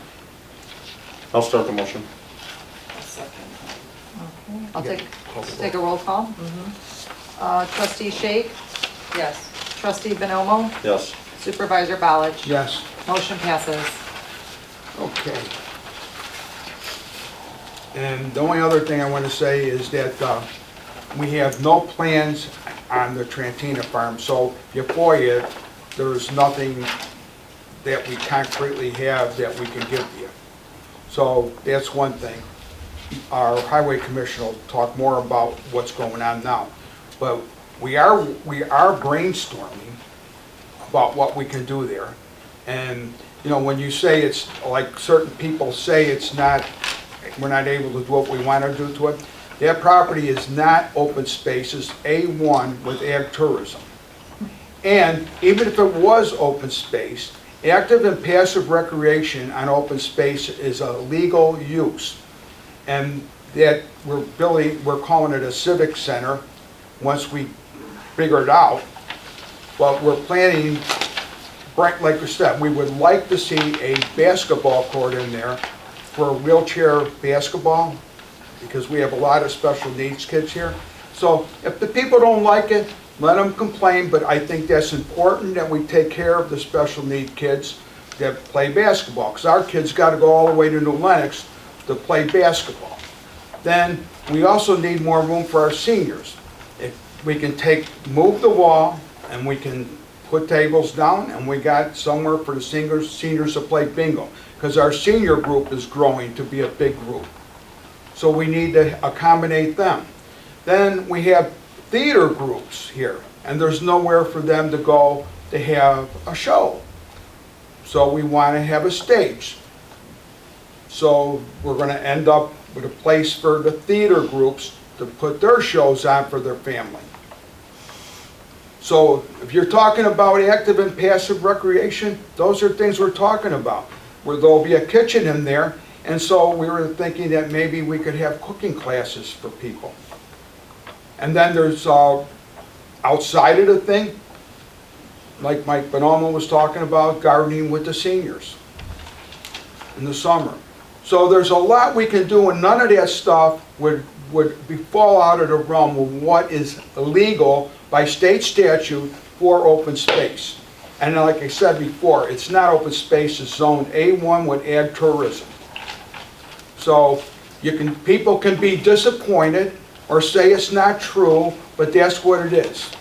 I'll start the motion. Okay, I'll take a roll call. Trustee Shake? Yes. Trustee Bonomo? Yes. Supervisor Ballich? Yes. Motion passes. Okay. And the only other thing I want to say is that we have no plans on the Trantina farm. So Euphoria, there's nothing that we concretely have that we can give you. So that's one thing. Our highway commissioner will talk more about what's going on now. But we are brainstorming about what we can do there. And, you know, when you say it's, like certain people say it's not, we're not able to do what we want to do to it, that property is not open space, it's A1 with ag tourism. And even if it was open space, active and passive recreation on open space is a legal use. And that we're calling it a civic center once we figure it out. But we're planning, like I said, we would like to see a basketball court in there for wheelchair basketball, because we have a lot of special needs kids here. So if the people don't like it, let them complain, but I think that's important that we take care of the special need kids that play basketball, because our kids got to go all the way to New Lenox to play basketball. Then we also need more room for our seniors. If we can move the wall and we can put tables down, and we got somewhere for the seniors to play bingo, because our senior group is growing to be a big group. So we need to accommodate them. Then we have theater groups here, and there's nowhere for them to go to have a show. So we want to have a stage. So we're going to end up with a place for the theater groups to put their shows on for their family. So if you're talking about active and passive recreation, those are things we're talking about, where there'll be a kitchen in there. And so we were thinking that maybe we could have cooking classes for people. And then there's outside of the thing, like Mike Bonoma was talking about, gardening with the seniors in the summer. So there's a lot we can do, and none of that stuff would fall out of the realm of what is illegal by state statute for open space. And like I said before, it's not open space, it's zone A1 with ag tourism. So people can be disappointed or say it's not true, but that's what it is.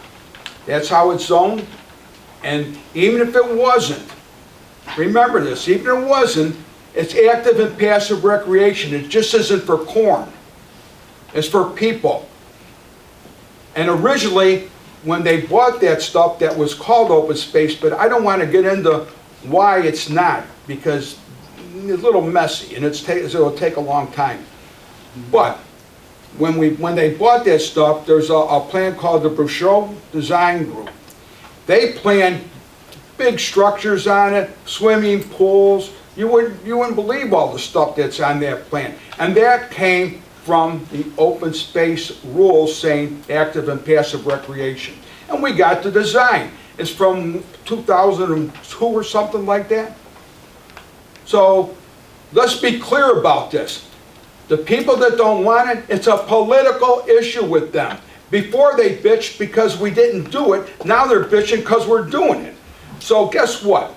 That's how it's zoned. And even if it wasn't, remember this, even if it wasn't, it's active and passive recreation. It just isn't for corn. It's for people. And originally, when they bought that stuff, that was called open space, but I don't want to get into why it's not, because it's a little messy, and it'll take a long time. But when they bought that stuff, there's a plan called the Bouchot Design Group. They planned big structures on it, swimming pools. You wouldn't believe all the stuff that's on that plan. And that came from the open space rules saying active and passive recreation. And we got the design. It's from 2002 or something like that. So let's be clear about this. The people that don't want it, it's a political issue with them. Before they bitched because we didn't do it, now they're bitching because we're doing it. So guess what?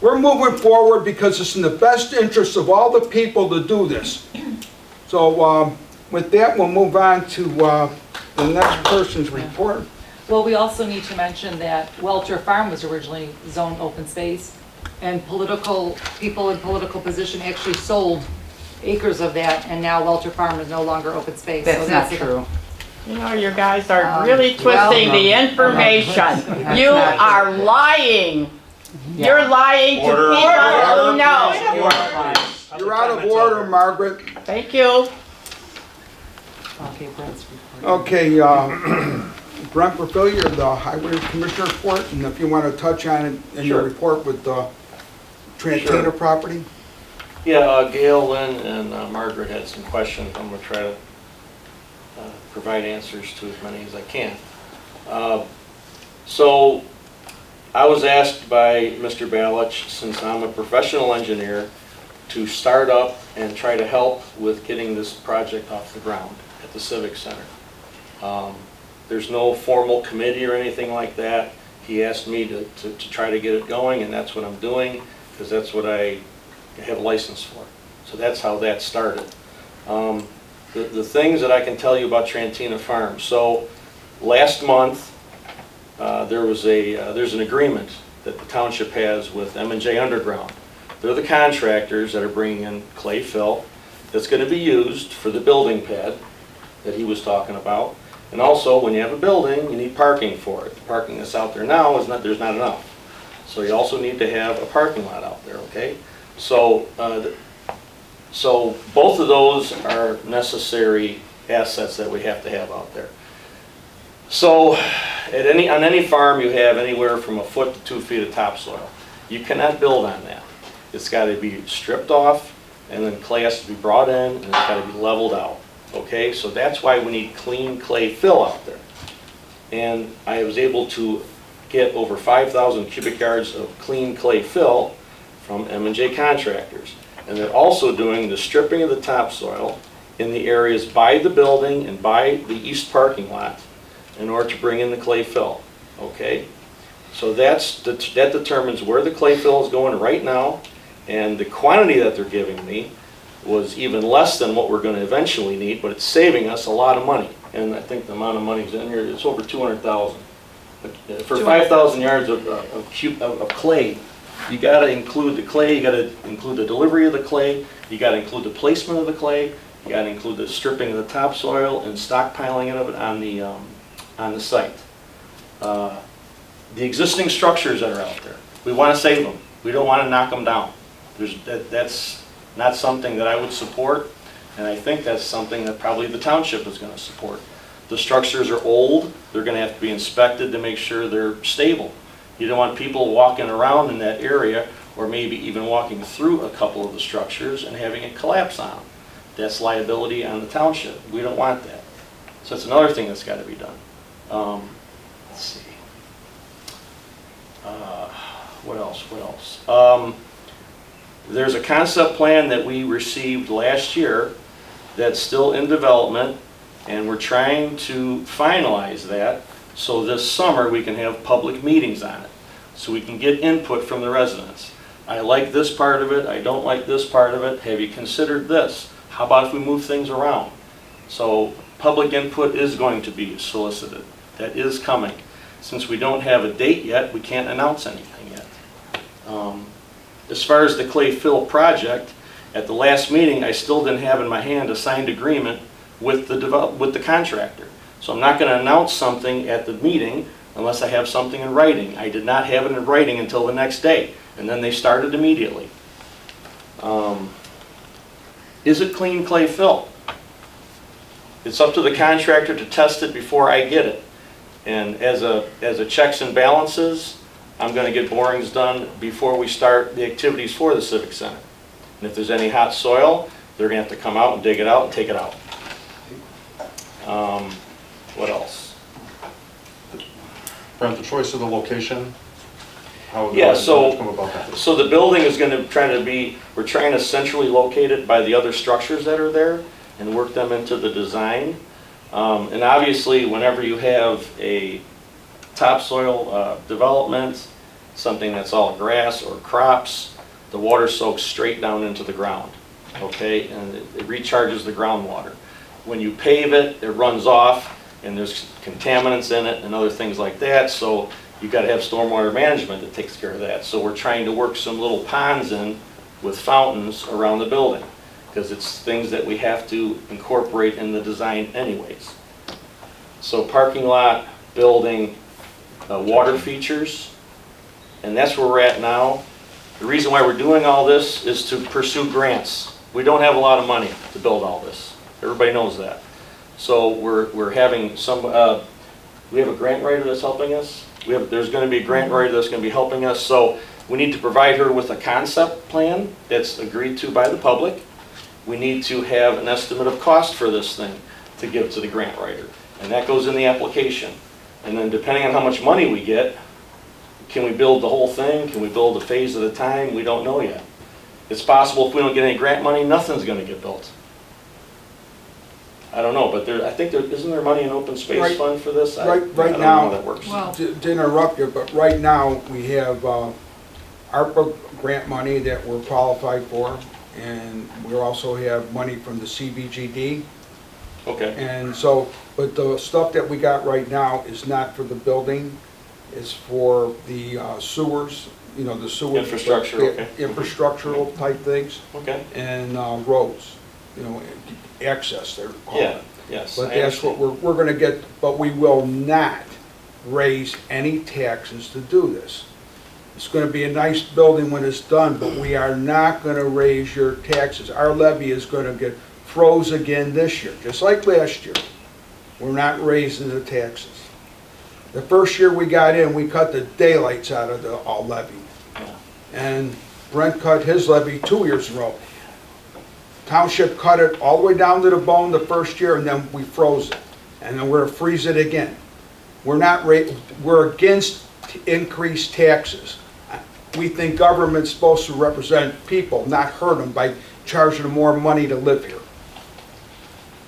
We're moving forward because it's in the best interest of all the people to do this. So with that, we'll move on to the next person's report. Well, we also need to mention that Welcher Farm was originally zoned open space, and people in political position actually sold acres of that, and now Welcher Farm is no longer open space. That's not true. You know, you guys are really twisting the information. You are lying. You're lying to people who know. You're out of order, Margaret. Thank you. Okay, Brent's report. Okay, Brent Perfil, you're the Highway Commissioner report, and if you want to touch on it in your report with the Trantina property. Yeah, Gail, Lynn, and Margaret had some questions. I'm going to try to provide answers to as many as I can. So I was asked by Mr. Balich, since I'm a professional engineer, to start up and try to help with getting this project off the ground at the Civic Center. There's no formal committee or anything like that. He asked me to try to get it going, and that's what I'm doing, because that's what I have a license for. So that's how that started. The things that I can tell you about Trantina Farm. So last month, there's an agreement that the township has with M&J Underground. They're the contractors that are bringing in clay fill that's going to be used for the building pad that he was talking about. And also, when you have a building, you need parking for it. The parking that's out there now is not, there's not enough. So you also need to have a parking lot out there, okay? So, so both of those are necessary assets that we have to have out there. So, on any farm, you have anywhere from 1 foot to 2 feet of topsoil. You cannot build on that. It's got to be stripped off, and then clay has to be brought in, and it's got to be leveled out. Okay, so that's why we need clean clay fill out there. And I was able to get over 5,000 cubic yards of clean clay fill from M&J Contractors. And they're also doing the stripping of the topsoil in the areas by the building and by the east parking lot in order to bring in the clay fill. Okay, so that determines where the clay fill is going right now, and the quantity that they're giving me was even less than what we're going to eventually need, but it's saving us a lot of money. And I think the amount of money is in here, it's over 200,000. For 5,000 yards of clay, you got to include the clay, you got to include the delivery of the clay, you got to include the placement of the clay, you got to include the stripping of the topsoil and stockpiling of it on the site. The existing structures that are out there, we want to save them. We don't want to knock them down. That's not something that I would support, and I think that's something that probably the township is going to support. The structures are old, they're going to have to be inspected to make sure they're stable. You don't want people walking around in that area, or maybe even walking through a couple of the structures and having it collapse on them. That's liability on the township. We don't want that. So that's another thing that's got to be done. Let's see. What else? There's a concept plan that we received last year that's still in development, and we're trying to finalize that so this summer we can have public meetings on it, so we can get input from the residents. I like this part of it, I don't like this part of it, have you considered this? How about if we move things around? So public input is going to be solicited. That is coming. Since we don't have a date yet, we can't announce anything yet. As far as the clay fill project, at the last meeting, I still didn't have in my hand a signed agreement with the contractor. So I'm not going to announce something at the meeting unless I have something in writing. I did not have it in writing until the next day, and then they started immediately. Is it clean clay fill? It's up to the contractor to test it before I get it. And as a checks and balances, I'm going to get borings done before we start the activities for the Civic Center. And if there's any hot soil, they're going to have to come out and dig it out and take it out. What else? Brent, the choice of the location, how Yeah, did so, it come about that? so the building is going to try to be, we're trying to centrally locate it by the other structures that are there and work them into the design. And obviously, whenever you have a topsoil development, something that's all grass or crops, the water soaks straight down into the ground, okay? And it recharges the groundwater. When you pave it, it runs off, and there's contaminants in it and other things like that, so you've got to have stormwater management that takes care of that. So we're trying to work some little ponds in with fountains around the building, because it's things that we have to incorporate in the design anyways. So parking lot, building, water features, and that's where we're at now. The reason why we're doing all this is to pursue grants. We don't have a lot of money to build all this. Everybody knows that. So we're having some, we have a grant writer that's helping us. There's going to be a grant writer that's going to be helping us. So we need to provide her with a concept plan that's agreed to by the public. We need to have an estimate of cost for this thing to give to the grant writer. And that goes in the application. And then depending on how much money we get, can we build the whole thing? Can we build a phase at a time? We don't know yet. It's possible if we don't get any grant money, nothing's going to get built. I don't know, but I think isn't there money in open space fund for this? I don't know how that works. To interrupt you, but right now we have ARPA grant money that we're qualified for, and we also have money from the CBGD. Okay. And so, but the stuff that we got right now is not for the building, it's for the sewers, you know, the sewer. Infrastructure, okay. Infrastructural type things. Okay. And roads, you know, access, they're called. Yeah. Yes. But I that's what we're gonna get, but we will not raise any taxes to do this. It's gonna be a nice building when it's done, but we are not gonna raise your taxes. Our levy is gonna get froze again this year, just like last year. We're not raising the taxes. The first year we got in, we cut the daylights out of the levy. And Brent cut his levy 2 years in a row. Township cut it all the way down to the bone the first year, and then we froze it. And then we're gonna freeze it again. We're against increased taxes. We think government's supposed to represent people, not hurt them by charging them more money to live here.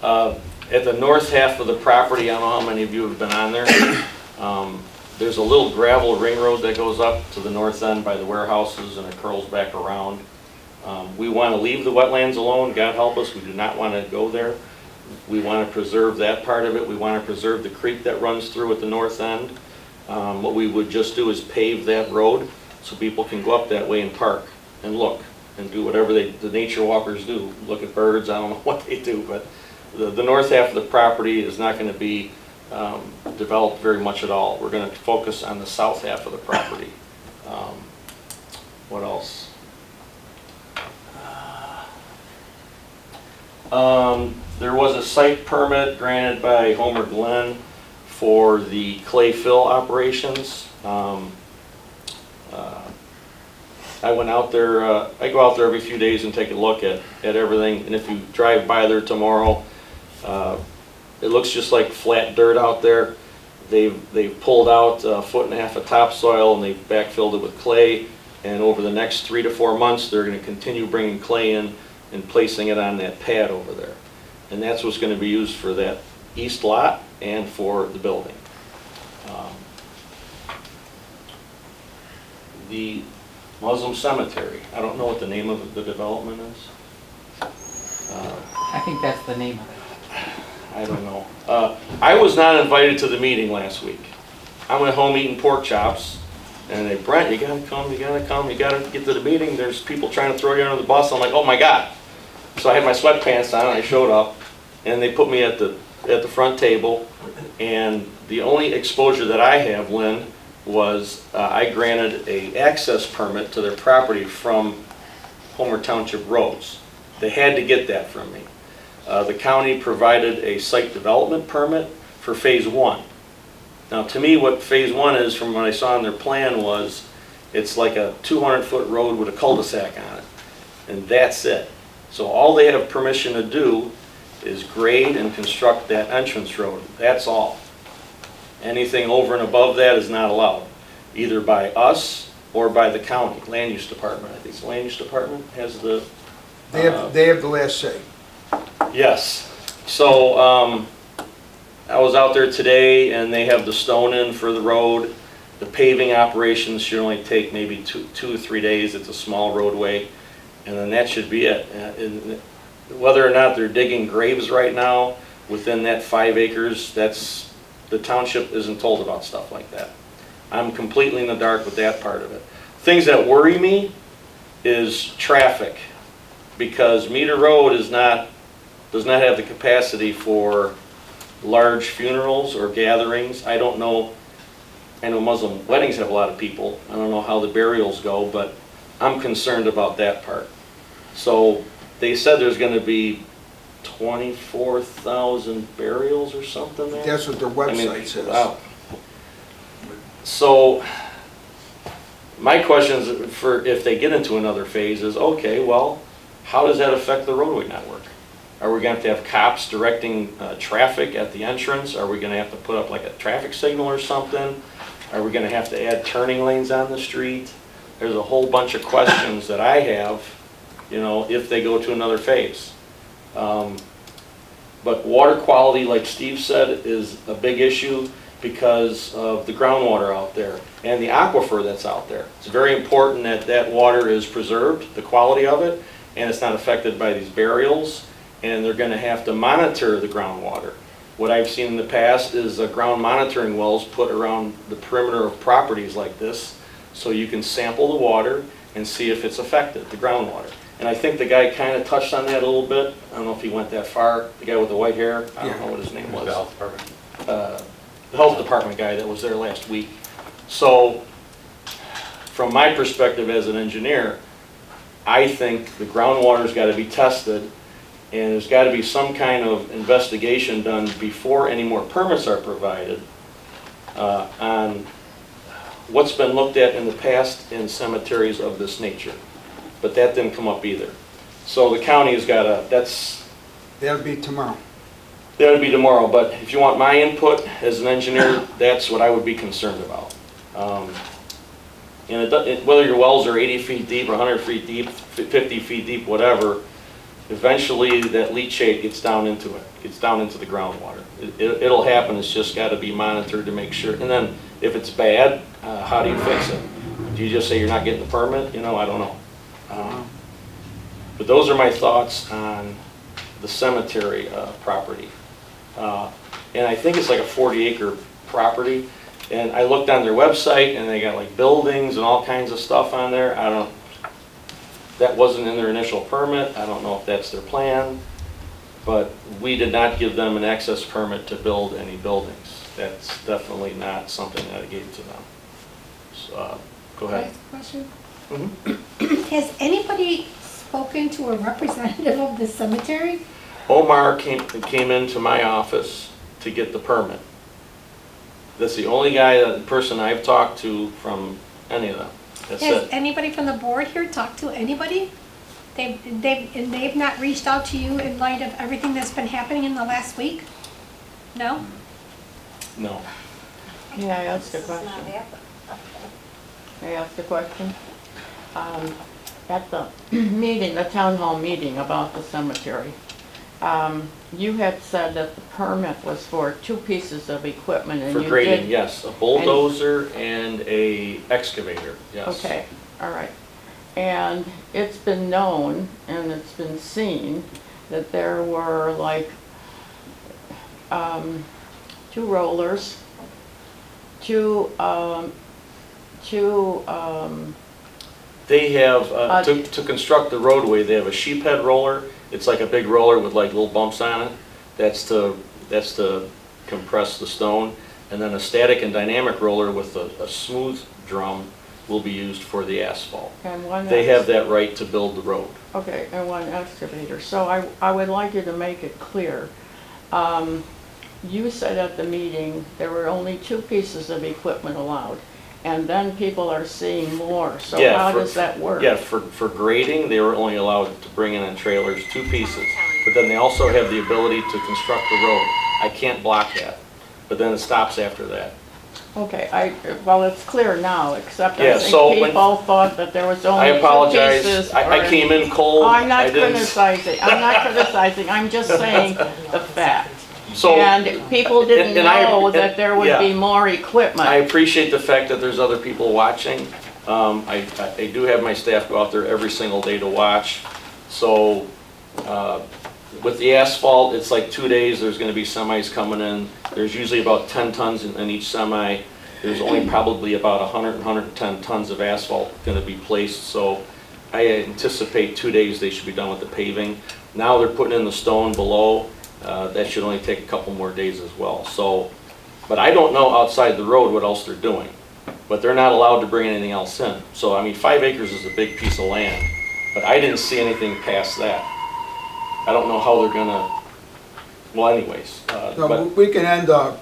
At the north half of the property, I don't know how many of you have been on there. There's a little gravel ring road that goes up to the north end by the warehouses and it curls back around. We want to leave the wetlands alone, God help us, we do not want to go there. We want to preserve that part of it. We want to preserve the creek that runs through at the north end. What we would just do is pave that road so people can go up that way and park and look and do whatever the nature walkers do. Look at birds, I don't know what they do, but the north half of the property is not going to be developed very much at all. We're going to focus on the south half of the property. What else? There was a site permit granted by Homer Glen for the clay fill operations. I went out there, I go out there every few days and take a look at everything, and if you drive by there tomorrow, it looks just like flat dirt out there. They've pulled out 1.5 foot of topsoil and they've backfilled it with clay, and over the next 3 to 4 months they're going to continue bringing clay in and placing it on that pad over there. And that's what's going to be used for that east lot and for the building. The Muslim cemetery, I don't know what the name of the development is. I think that's the name of it. I don't know. I was not invited to the meeting last week. I'm at home eating pork chops, and they, Brent, you gotta come, you gotta get to the meeting. There's people trying to throw you under the bus. I'm like, oh my God. So I had my sweatpants on, and I showed up, and they put me at the front table, and the only exposure that I have, Lynn, was I granted a access permit to their property from Homer Township roads. They had to get that from me. The county provided a site development permit for phase 1. Now to me what phase 1 is, from what I saw in their plan, was it's like a 200-foot road with a cul-de-sac on it, and that's it. So all they have permission to do is grade and construct that entrance road. That's all. Anything over and above that is not allowed, either by us or by the county, land use department. I think the land use department has the... They have the last say. Yes. So I was out there today and they have the stone in for the road. The paving operations should only take maybe two or 3 days. It's a small roadway. And then that should be it. And whether or not they're digging graves right now within that 5 acres, that's... The township isn't told about stuff like that. I'm completely in the dark with that part of it. Things that worry me is traffic, because Meter Road does not have the capacity for large funerals or gatherings. I don't know, I know Muslim weddings have a lot of people. I don't know how the burials go, but I'm concerned about that part. So they said there's going to be 24,000 burials or something there. That's what their website says. Wow. So my question is, for if they get into another phase, is okay, well, how does that affect the roadway network? Are we going to have cops directing traffic at the entrance? Are we going to have to put up like a traffic signal or something? Are we going to have to add turning lanes on the street? There's a whole bunch of questions that I have, you know, if they go to another phase. But water quality, like Steve said, is a big issue because of the groundwater out there and the aquifer that's out there. It's very important that that water is preserved, the quality of it, and it's not affected by these burials, and they're going to have to monitor the groundwater. What I've seen in the past is ground monitoring wells put around the perimeter of properties like this, so you can sample the water and see if it's affected, the groundwater. And I think the guy kind of touched on that a little bit. I don't know if he went that far, the guy with the white hair, I don't know what his name was. The health department. The health department guy that was there last week. So, from my perspective as an engineer, I think the groundwater's got to be tested, and there's got to be some kind of investigation done before any more permits are provided on what's been looked at in the past in cemeteries of this nature. But that didn't come up either. So the county has got to, That'll be tomorrow. that would be tomorrow, but if you want my input as an engineer, that's what I would be concerned about. And whether your wells are 80 feet deep or 100 feet deep, 50 feet deep, whatever, eventually that leachate gets down into it, gets down into the groundwater. It'll happen, it's just got to be monitored to make sure. And then if it's bad, how do you fix it? Do you just say you're not getting the permit? You know, I don't know. But those are my thoughts on the cemetery property. And I think it's like a 40-acre property. And I looked on their website, and they got like buildings and all kinds of stuff on there. That wasn't in their initial permit. I don't know if that's their plan. But we did not give them an access permit to build any buildings. That's definitely not something that I gave to them. So, go Can I ahead. ask a question? Mhm. Has anybody spoken to a representative of the cemetery? Omar came into my office to get the permit. That's the only person I've talked to from any of them. That's Has it. anybody from the board here talked to anybody? They've not reached out to you in light of everything that's been happening in the last week? No? No. May I ask a question? May I ask a question? At the meeting, the town hall meeting about the cemetery, you had said that the permit was for 2 pieces of equipment and For you grading, did. yes. A bulldozer and a excavator, yes. Okay, all right. And it's been known and it's been seen that there were like 2 rollers, They have, to construct the roadway, they have a sheep head roller. It's like a big roller with like little bumps on it. That's to compress the stone. And then a static and dynamic roller with a smooth drum will be used for the asphalt. and one. They have that right to build the road. Okay, and 1 excavator. So I would like you to make it clear. You said at the meeting there were only 2 pieces of equipment allowed, and then people are seeing more. So Yeah, how for- does that work? Yeah, for grading, they were only allowed to bring in on trailers 2 pieces. But then they also have the ability to construct the road. I can't block that, but then it stops after that. Okay, well, it's clear now, except Yeah, I so think when- people thought that there was only I 2 apologize. pieces. I or- came in cold. Oh, I'm not I didn't- criticizing, I'm just saying the fact. So, And people didn't and I- know that there would yeah. be more I equipment. appreciate the fact that there's other people watching. I do have my staff go out there every single day to watch. So, with the asphalt, it's like 2 days, there's gonna be semis coming in. There's usually about 10 tons in each semi. There's only probably about 100, 110 tons of asphalt gonna be placed. So I anticipate 2 days they should be done with the paving. Now they're putting in the stone below. That should only take a couple more days as well. So, but I don't know outside the road what else they're doing. But they're not allowed to bring anything else in. So, I mean, 5 acres is a big piece of land, but I didn't see anything past that. I don't know how they're gonna, well anyways. No, But we can end the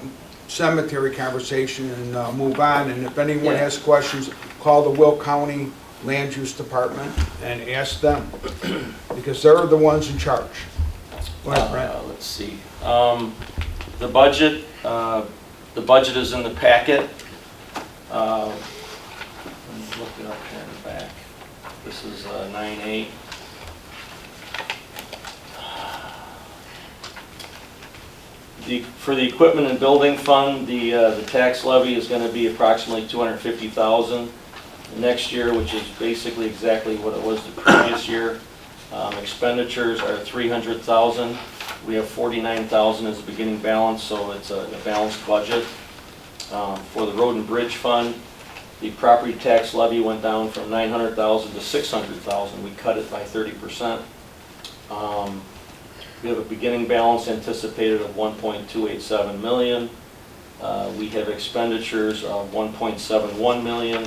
cemetery conversation and move on, and if anyone Yeah. has questions, call the Will County Land Use Department and ask them, because they're the ones in charge. Go ahead, Brent. let's see. The budget is in the packet. Let me look it up here in the back. This is 9/8. For the equipment and building fund, the tax levy is going to be approximately $250,000 next year, which is basically exactly what it was the previous year. Expenditures are $300,000. We have $49,000 as a beginning balance, so it's a balanced budget. For the road and bridge fund, The property tax levy went down from 900,000 to 600,000. We cut it by 30%. We have a beginning balance anticipated of 1.287 million. We have expenditures of 1.71 million,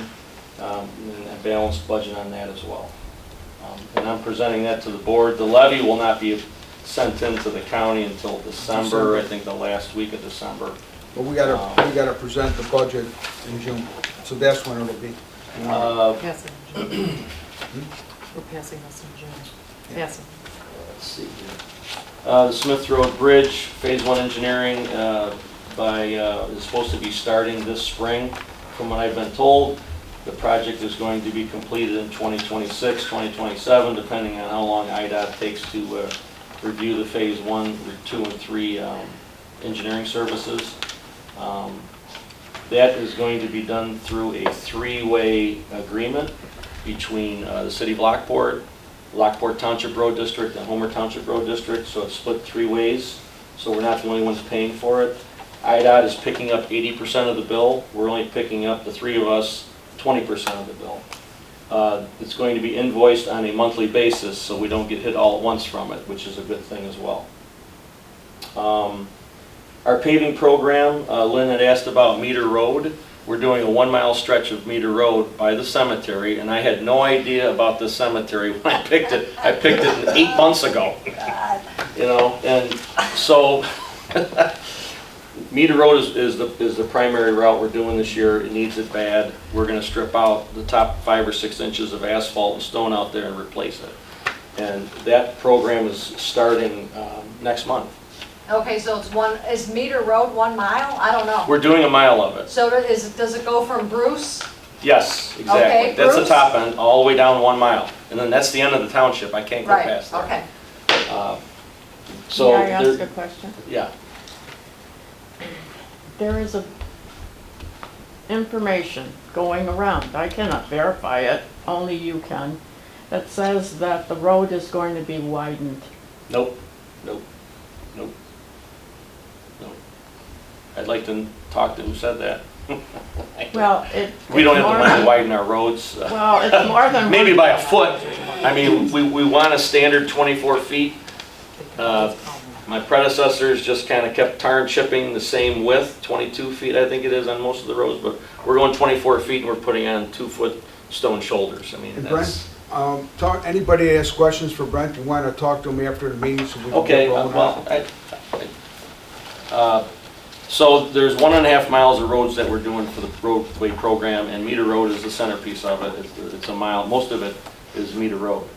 and a balanced budget on that as well. And I'm presenting that to the board. The levy will not be sent into the county until December, I think the last week of December. But we gotta present the budget in June, so that's when it'll be. Passing in June. We're passing this in June. Passing. Let's see here. The Smith Road Bridge, Phase 1 engineering is supposed to be starting this spring. From what I've been told, the project is going to be completed in 2026, 2027, depending on how long IDOT takes to review the Phase 1, 2, and 3 engineering services. That is going to be done through a three-way agreement between the City of Lockport, Township Road District, and Homer Township Road District, so it's split three ways, so we're not the only ones paying for it. IDOT is picking up 80% of the bill. We're only picking up, the three of us, 20% of the bill. It's going to be invoiced on a monthly basis, so we don't get hit all at once from it, which is a good thing as well. Our paving program, Lynn had asked about Meter Road. We're doing a 1 mile stretch of Meter Road by the cemetery, and I had no idea about the cemetery when I picked it. I picked it 8 months ago. You know, and so Meter Road is the primary route we're doing this year. It needs it bad. We're going to strip out the top 5 or 6 inches of asphalt and stone out there and replace it. And that program is starting next month. Okay, so is Meter Road 1 mile? I don't know. We're doing a mile of it. So does it go from Bruce? Yes, exactly. Okay, That's the Bruce? top end, all the way down 1 mile. And then that's the end of the township. I can't go Right, past that. okay. So May I ask there- a question? yeah. There is a information going around, I cannot verify it, only you can, that says that the road is going to be widened. Nope, nope, nope, nope. I'd like to talk to who said that. Well, We don't have the more money to than- widen our roads. Well, it's more than. Maybe by a foot. I mean, we want a standard 24 feet. My predecessors just kind of kept tar and chipping the same width, 22 feet I think it is on most of the roads, but we're going 24 feet and we're putting on 2-foot stone shoulders. I mean, And that's... Brent, anybody that has questions for Brent, you want to talk to him after the meeting so we can Okay, get rolling well, on? so there's 1.5 miles of roads that we're doing for the roadway program, and Meter Road is the centerpiece of it. It's a mile, most of it is Meter Road.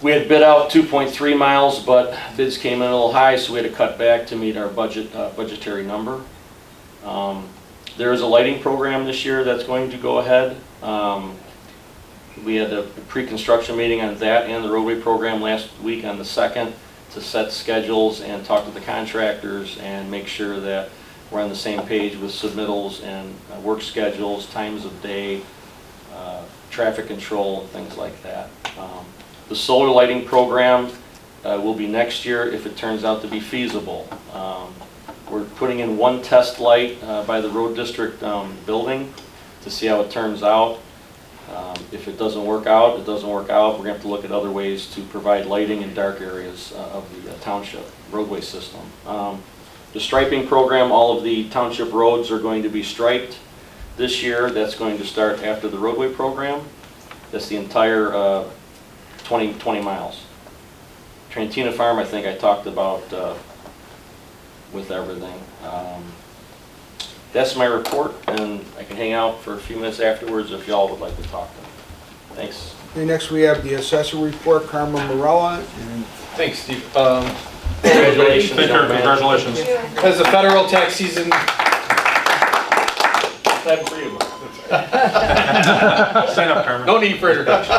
We had bid out 2.3 miles, but bids came in a little high, so we had to cut back to meet our budgetary number. There is a lighting program this year that's going to go ahead. We had a pre-construction meeting on that and the roadway program last week on the 2nd to set schedules and talk to the contractors and make sure that we're on the same page with submittals and work schedules, times of day, traffic control, things like that. The solar lighting program will be next year if it turns out to be feasible. We're putting in one test light by the road district building to see how it turns out. If it doesn't work out, it doesn't work out. We're going to have to look at other ways to provide lighting in dark areas of the township roadway system. The striping program, all of the township roads are going to be striped this year. That's going to start after the roadway program. That's the entire 20 miles. Trantina Farm, I think I talked about with everything. That's my report, and I can hang out for a few minutes afterwards if y'all would like to talk to me. Thanks. Okay, next we have the assessor report, Carmen Morella. And Thanks, Steve. Congratulations, Thank you, young man. congratulations. As the federal tax season, Time for you. Sign up, Carmen. no need for introduction.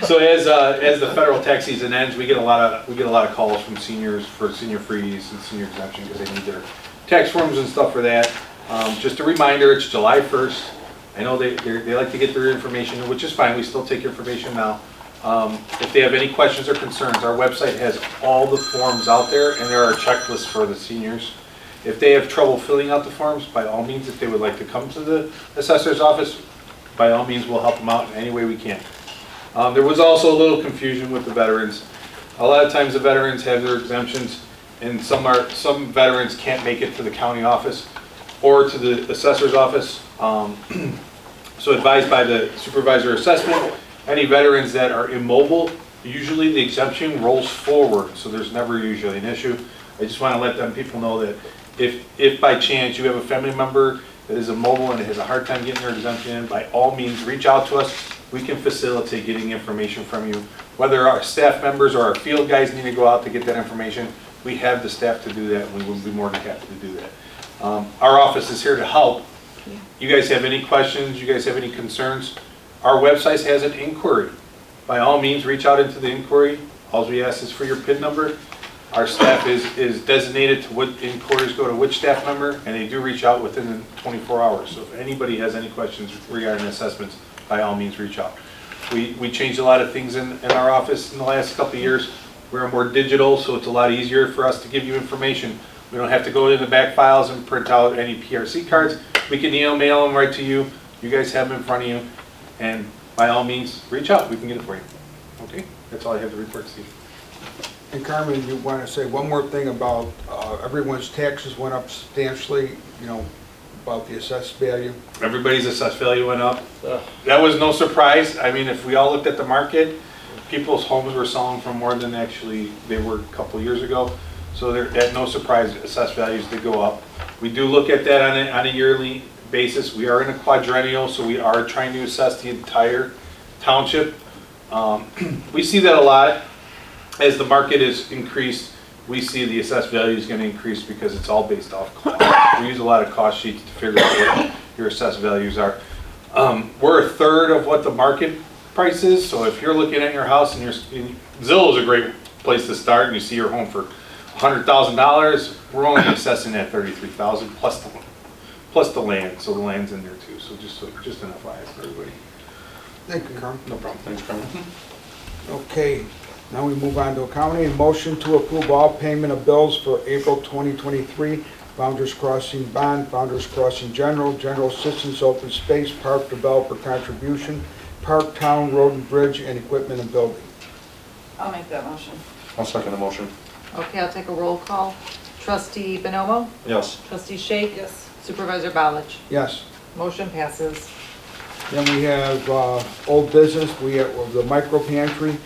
So as the federal tax season ends, we get a lot of calls from seniors for senior freeze and senior exemption because they need their tax forms and stuff for that. Just a reminder, it's July 1st. I know they like to get their information, which is fine. We still take information now. If they have any questions or concerns, our website has all the forms out there, and there are checklists for the seniors. If they have trouble filling out the forms, by all means, if they would like to come to the assessor's office, by all means, we'll help them out in any way we can. There was also a little confusion with the veterans. A lot of times the veterans have their exemptions, and some veterans can't make it to the county office or to the assessor's office. So advised by the supervisor assessment, any veterans that are immobile, usually the exemption rolls forward, so there's never usually an issue. I just want to let them people know that if by chance you have a family member that is immobile and has a hard time getting their exemption in, by all means, reach out to us. We can facilitate getting information from you. Whether our staff members or our field guys need to go out to get that information, we have the staff to do that, and we will be more than happy to do that. Our office is here to help. You guys have any questions, you guys have any concerns, our website has an inquiry. By all means, reach out into the inquiry. All we ask is for your PIN number. Our staff is designated to what inquiries go to which staff member, and they do reach out within 24 hours. So if anybody has any questions regarding assessments, by all means, reach out. We changed a lot of things in our office in the last couple of years. We're more digital, so it's a lot easier for us to give you information. We don't have to go in the back files and print out any PRC cards. We can email them right to you. You guys have them in front of you, and by all means, reach out. We can get it for you. Okay, that's all I have to report, Steve. And Carmen, you want to say one more thing about everyone's taxes went up substantially, you know, about the assessed value? Everybody's assessed value went up. That was no surprise. I mean, if we all looked at the market, people's homes were selling for more than actually they were a couple of years ago. So they're at no surprise, assessed values did go up. We do look at that on a yearly basis. We are in a quadrennial, so we are trying to assess the entire township. We see that a lot. As the market is increased, we see the assessed value is going to increase because it's all based off cost. We use a lot of cost sheets to figure out what your assessed values are. We're a third of what the market price is, so if you're looking at your house and Zillow is a great place to start, and you see your home for $100,000, we're only assessing at $33,000 plus the land, so the land's in there too. So just an FYI for everybody. Thank you, Carmen. No problem. Thanks, Carmen. Okay, now we move on to accounting. Motion to approve all payment of bills for April 2023. Founders Crossing Bond, Founders Crossing General, General Assistance Open Space, Park Developer Contribution, Park Town Road and Bridge, and Equipment and Building. I'll make that motion. I'll second the motion. Okay, I'll take a roll call. Trustee Bonomo? Yes. Trustee Shake? Yes. Supervisor Ballich? Yes. Motion passes. Then we have old business. We have the micro pantry.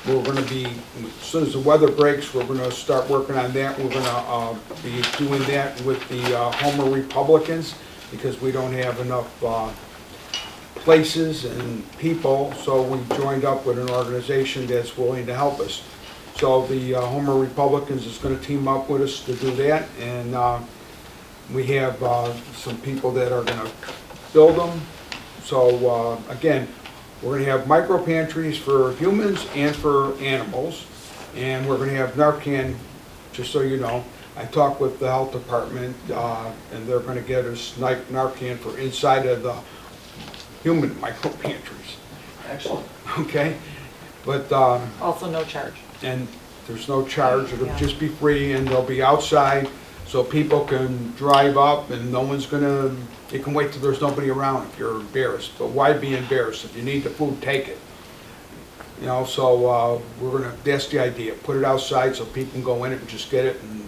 We're going to be, as soon as the weather breaks, we're going to start working on that. We're going to be doing that with the Homer Republicans because we don't have enough places and people, so we joined up with an organization that's willing to help us. So the Homer Republicans is going to team up with us to do that, and we have some people that are going to build them. So again, we're going to have micro pantries for humans and for animals, and we're going to have Narcan, just so you know. I talked with the health department, and they're going to get us Narcan for inside of the human micro pantries. Excellent. Okay? But Also no charge. and there's no charge, it'll just be free, and they'll be outside, so people can drive up, and no one's gonna, you can wait till there's nobody around if you're embarrassed, but why be embarrassed? If you need the food, take it. You know, so we're gonna, that's the idea, put it outside so people can go in it and just get it, and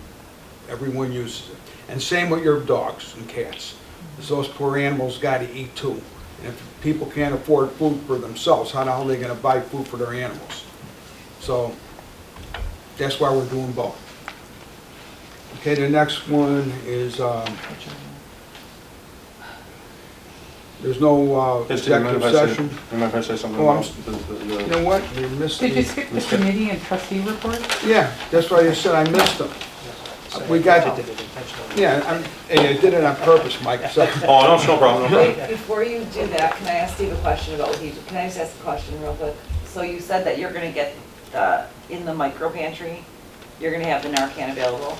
everyone uses it. And same with your dogs and cats, 'cause those poor animals gotta eat too. And if people can't afford food for themselves, how the hell are they gonna buy food for their animals? So, that's why we're doing both. Okay, the next one is, there's no executive session. You mind if I say something? Oh, about You know what, you missed Did you the, skip the committee and trustee report? yeah, that's why I said I missed them. We got, Did it intentionally. yeah, hey, I did it on purpose, Mike, so. Oh, no, no problem, no problem. Wait, before you do that, can I ask Steve a question about what he, can I just ask a question real quick? So you said that you're gonna get, in the micro pantry, you're gonna have the Narcan available?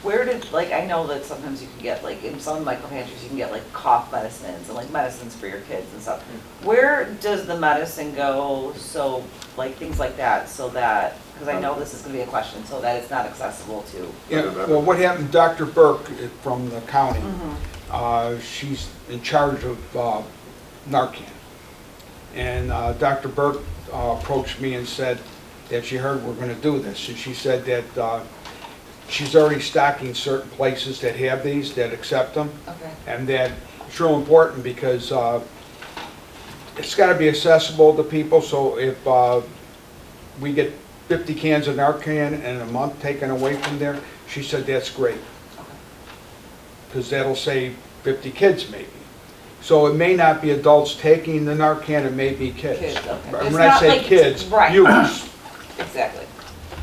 Where did, like, I know that sometimes you can get, like, in some micro pantries, you can get, like, cough medicines and, like, medicines for your kids and stuff. Where does the medicine go, so, like, things like that, so that, because I know this is gonna be a question, so that it's not accessible to. Yeah, well, what happened, Dr. Burke from the county, she's in charge of Narcan. And Dr. Burke approached me and said that she heard we're gonna do this. And she said that she's already stocking certain places that have these, that accept them. Okay. And that it's real important because it's gotta be accessible to people, so if we get 50 cans of Narcan in a month taken away from there, she said that's great. Because that'll save 50 kids maybe. So it may not be adults taking the Narcan, it may be kids. Kids, okay. But It's when I not say like- kids, right. youth, Exactly.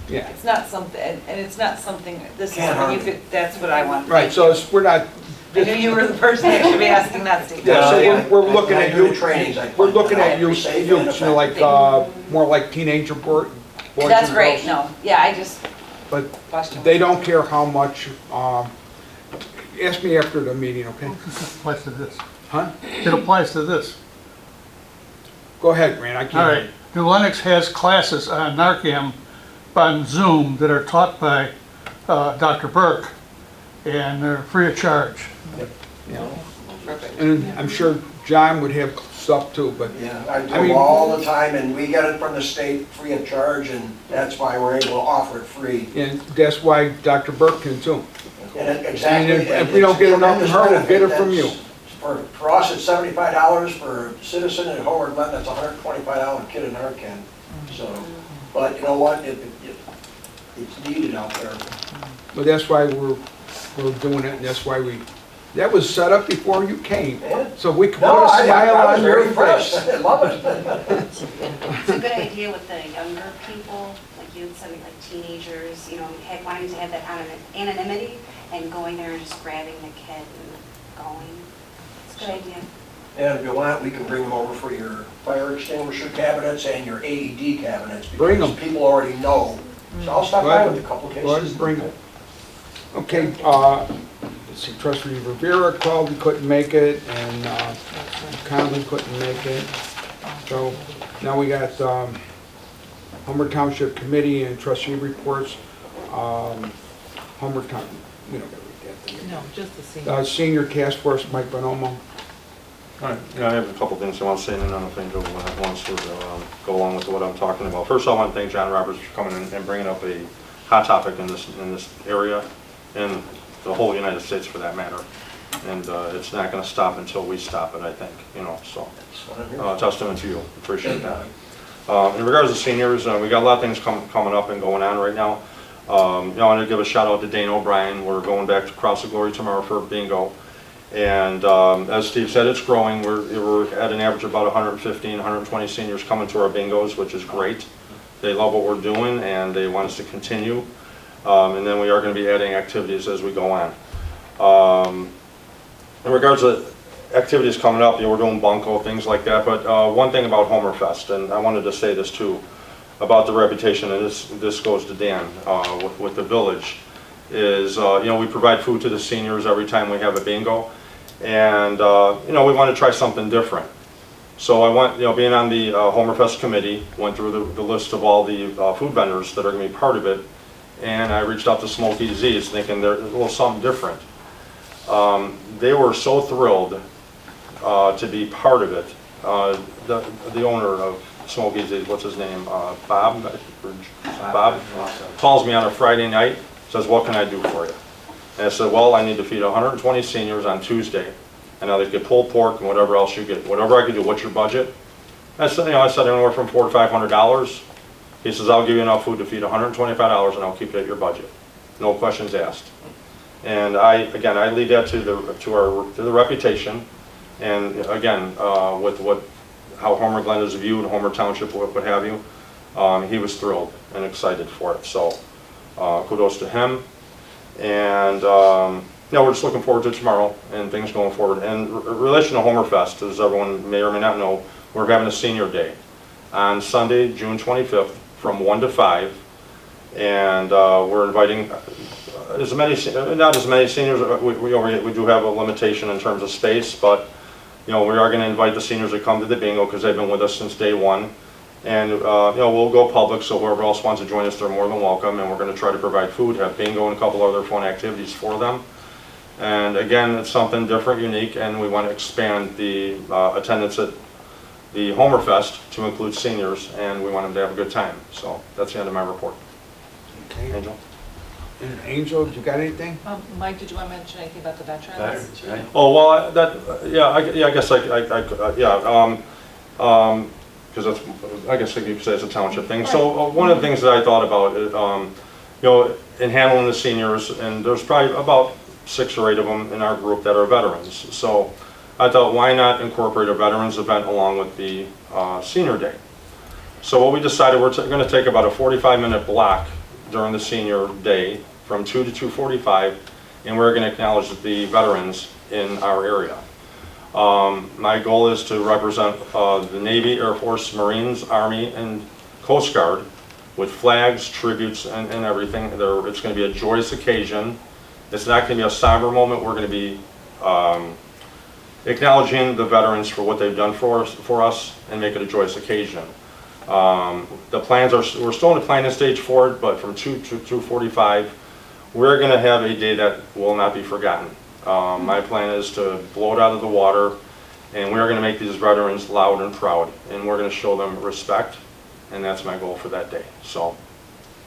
yeah. It's not something, and it's not something, this is Can't something you harm. could, that's what I want. Right, so it's, we're not, I knew you were the person that should be asking that, Steve. yeah, so we're looking I at do youth, trainings, I we're looking at find youth, safe you and know, like, effective. more like teenager boys and That's great, girls. no, yeah, I just But questioned. they don't care how much, ask me after the meeting, okay? This applies to this. Huh? It applies to this. Go ahead, Grant, I can't. All right. New Lenox has classes on Narcan on Zoom that are taught by Dr. Burke, and they're free of charge. Perfect. And I'm sure John would have stuff too, but Yeah, I do I mean- them all the time, and we get it from the state free of charge, and that's why we're able to offer it free. and that's why Dr. Burke can too. And exactly. And if we don't get enough from her, we'll get it from you. For us, it's $75, for a citizen in Howard Glen, that's $125 kit of Narcan. So, but you know what, it's needed out there. But that's why we're doing it, and that's why that was set up before you came. Yeah. So we could put No, a I smile was on very your impressed, face. I love it. It's a good idea with the younger people, like you had said, like teenagers, you know, wanting to have that anonymity and going there and just grabbing the kid and going. It's a good idea. And if you want, we can bring them over for your fire extinguisher cabinets and your AED cabinets. Bring 'em. Because people already know. So I'll stop Go by ahead. with a couple cases. Go ahead and bring it. Okay, let's see, Trustee Rivera called, he couldn't make it, and Conley couldn't make it. So now we got Homer Township Committee and trustee reports. Homer Town, we don't gotta read that. No, just the same. Senior Task Force, Mike Bonomo. All right, yeah, I have a couple things I want to say, and then I don't think Joe wants to go along with what I'm talking about. First, I want to thank John Roberts for coming in and bringing up a hot topic in this area, and the whole United States for that matter. And it's not going to stop until we stop it, I think, you know, so. Testament to you, appreciate that. In regards to seniors, we got a lot of things coming up and going on right now. I want to give a shout out to Dane O'Brien. We're going back to Cross of Glory tomorrow for bingo. And as Steve said, it's growing. We're at an average of about 115, 120 seniors coming to our bingos, which is great. They love what we're doing and they want us to continue. And then we are going to be adding activities as we go on. In regards to activities coming up, we're doing bunco, things like that. But one thing about Homerfest, and I wanted to say this too, about the reputation, and this goes to Dan with the village, is we provide food to the seniors every time we have a bingo, and we want to try something different. So I went, being on the Homerfest committee, went through the list of all the food vendors that are going to be part of it, and I reached out to Smoky Z's thinking there's a little something different. They were so thrilled to be part of it. The owner of Smoky Z's, what's his name, Bob calls me on a Friday night, says, what can I do for you? And I said, well, I need to feed 120 seniors on Tuesday. And now they get pulled pork and whatever else you get. Whatever I can do, what's your budget? I said, anywhere from $400 to $500. He says, I'll give you enough food to feed $125 and I'll keep it at your budget. No questions asked. And I lead that to the reputation. And again, with how Homer Glen is viewed, Homer Township, what have you, he was thrilled and excited for it. So kudos to him. And we're just looking forward to tomorrow and things going forward. And in relation to Homerfest, as everyone may or may not know, we're having a senior day on Sunday, June 25th from 1 to 5. And we're inviting not as many seniors. We do have a limitation in terms of space, but we are going to invite the seniors to come to the bingo because they've been with us since day one. And, we'll go public, so whoever else wants to join us, they're more than welcome, and we're gonna try to provide food, have bingo, and a couple other fun activities for them. And again, it's something different, unique, and we want to expand the attendance at the Homerfest to include seniors, and we want them to have a good time. So that's the end of my report. Okay. Angel? And Angel, you got anything? Mike, did you want to mention anything about the veterans? Oh, well, I guess because that's, I guess you could say it's a township thing. So one of the things that I thought about, in handling the seniors, and there's probably about 6 or 8 of them in our group that are veterans. So I thought, why not incorporate a veterans event along with the senior day? So what we decided, we're going to take about a 45-minute block during the senior day from 2 to 2:45, and we're going to acknowledge the veterans in our area. My goal is to represent the Navy, Air Force, Marines, Army, and Coast Guard with flags, tributes, and everything. It's going to be a joyous occasion. It's not going to be a somber moment. We're going to be acknowledging the veterans for what they've done for us and make it a joyous occasion. The plans are, we're still in the planning stage for it, but from 2 to 2:45, we're going to have a day that will not be forgotten. My plan is to blow it out of the water, and we're going to make these veterans loud and proud, and we're going to show them respect, and that's my goal for that day. So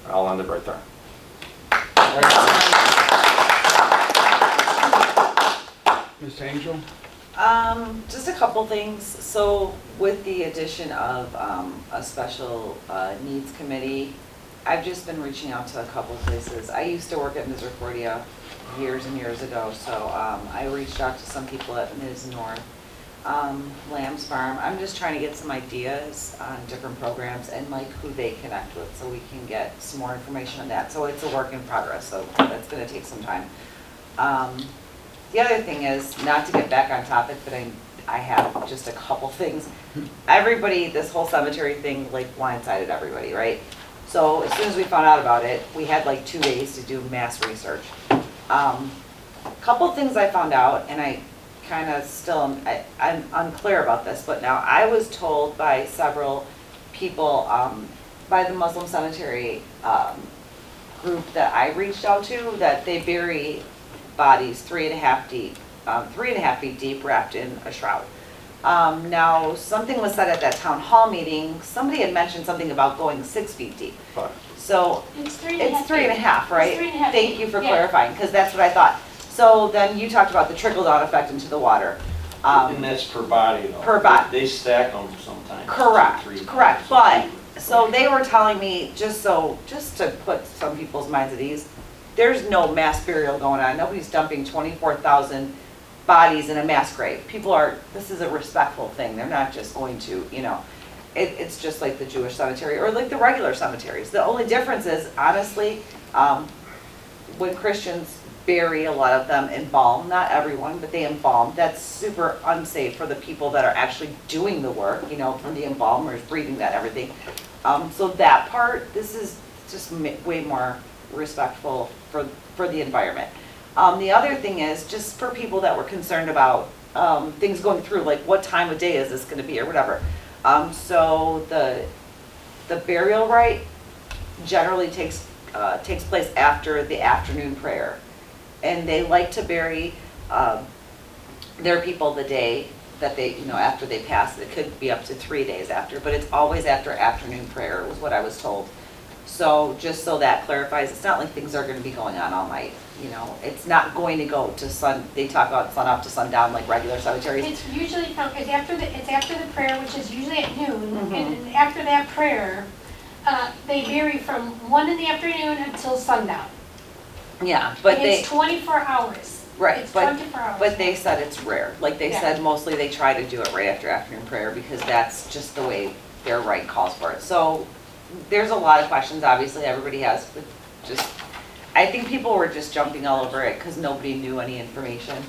I'll end it right there. Ms. Angel? Just a couple things. So with the addition of a special needs committee, I've just been reaching out to a couple places. I used to work at Misericordia years and years ago, so I reached out to some people at Ms. North, Lamb's Farm. I'm just trying to get some ideas on different programs and like who they connect with so we can get some more information on that. So it's a work in progress, so that's going to take some time. The other thing is, not to get back on topic, but I have just a couple things. Everybody, this whole cemetery thing, like blindsided everybody, right? So as soon as we found out about it, we had like 2 days to do mass research. Couple things I found out, and I kind of still, I'm unclear about this, but now I was told by several people, by the Muslim cemetery group that I reached out to, that they bury bodies 3.5 deep, 3.5 feet deep, wrapped in a shroud. Now, something was said at that town hall meeting. Somebody had mentioned something about going 6 feet deep. So It's 3.5. it's 3.5, right? It's 3.5 Thank feet, you for yeah. clarifying, because that's what I thought. So then you talked about the trickle-down effect into the water. And that's per body though. Per body. They stack them sometimes. Correct, 2, 3 correct. bodies. But, so they were telling me, just to put some people's minds at ease, there's no mass burial going on. Nobody's dumping 24,000 bodies in a mass grave. People are, this is a respectful thing. They're not just going to, it's just like the Jewish cemetery or like the regular cemeteries. The only difference is, honestly, when Christians bury a lot of them, embalm, not everyone, but they embalm, that's super unsafe for the people that are actually doing the work, for the embalmers, breathing that, everything. So that part, this is just way more respectful for the environment. The other thing is, just for people that were concerned about things going through, like what time of day is this going to be or whatever. So the burial rite generally takes place after the afternoon prayer. And they like to bury their people the day that they, after they pass. It could be up to 3 days after, but it's always after afternoon prayer, was what I was told. So just so that clarifies, it's not like things are going to be going on all night. It's not going to go to they talk about sun up to sundown like regular cemeteries. It's usually it's after the prayer, which is usually at noon, Mm-hmm. and after that prayer, they bury from 1 in the afternoon until sundown. Yeah, but And it's 24 hours. Right, It's 24 hours. but they said it's rare. Like they Yeah. said, mostly they try to do it right after afternoon prayer because that's just the way their rite calls for it. So there's a lot of questions, obviously, everybody has, but I think people were just jumping all over it because nobody knew any information.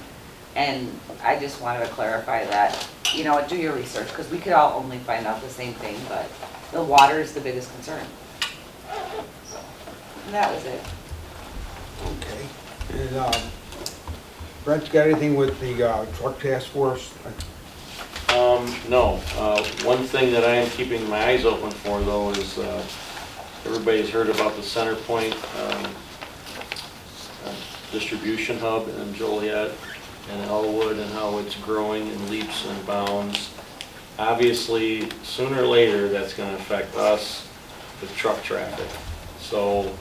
And I just wanted to clarify that, do your research, because we could all only find out the same thing, but the water is the biggest concern. So, and that was it. Okay. And Brent, you got anything with the truck task force? No. One thing that I am keeping my eyes open for, though, is everybody's heard about the Center Point distribution hub in Joliet and Elwood and how it's growing in leaps and bounds. Obviously, sooner or later, that's going to affect us with truck traffic. So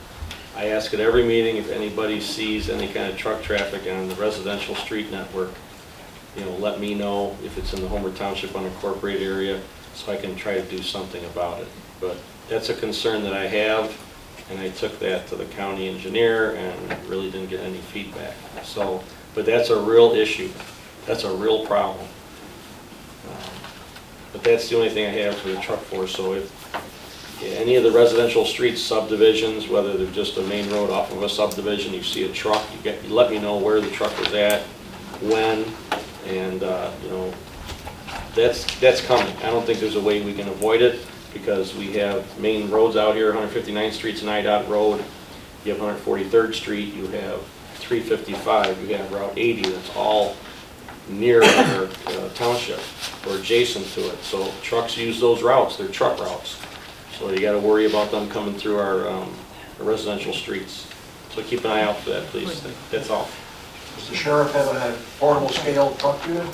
I ask at every meeting if anybody sees any kind of truck traffic on the residential street network, let me know if it's in the Homer Township unincorporated area so I can try to do something about it. But that's a concern that I have, and I took that to the county engineer and really didn't get any feedback. So, but that's a real issue. That's a real problem. But that's the only thing I have for the truck force. So if any of the residential streets subdivisions, whether they're just a main road off of a subdivision, you see a truck, you let me know where the truck was at, when, and that's coming. I don't think there's a way we can avoid it because we have main roads out here. 159th Street's an IDOT road. You have 143rd Street. You have 355. You have Route 80. That's all near our township or adjacent to it. So trucks use those routes. They're truck routes. So you got to worry about them coming through our residential streets. So keep an eye out for that, please. That's all. Does the sheriff have a portable scale truck unit?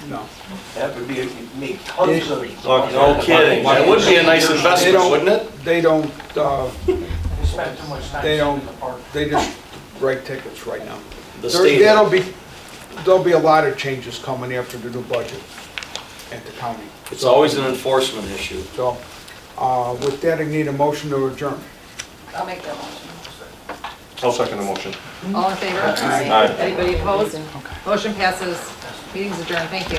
No. That would be, make tons of. No kidding. That would be a nice investment, wouldn't it? They don't, Spend too much time they sitting don't, in the park. they just write tickets right now. The state. There'll be a lot of changes coming after the new budget at the county. It's always an enforcement issue. So, with that, I need a motion to adjourn. I'll make that motion. I'll second the motion. All in favor? Aye. Anybody opposed? Motion passes. Meeting's adjourned. Thank you.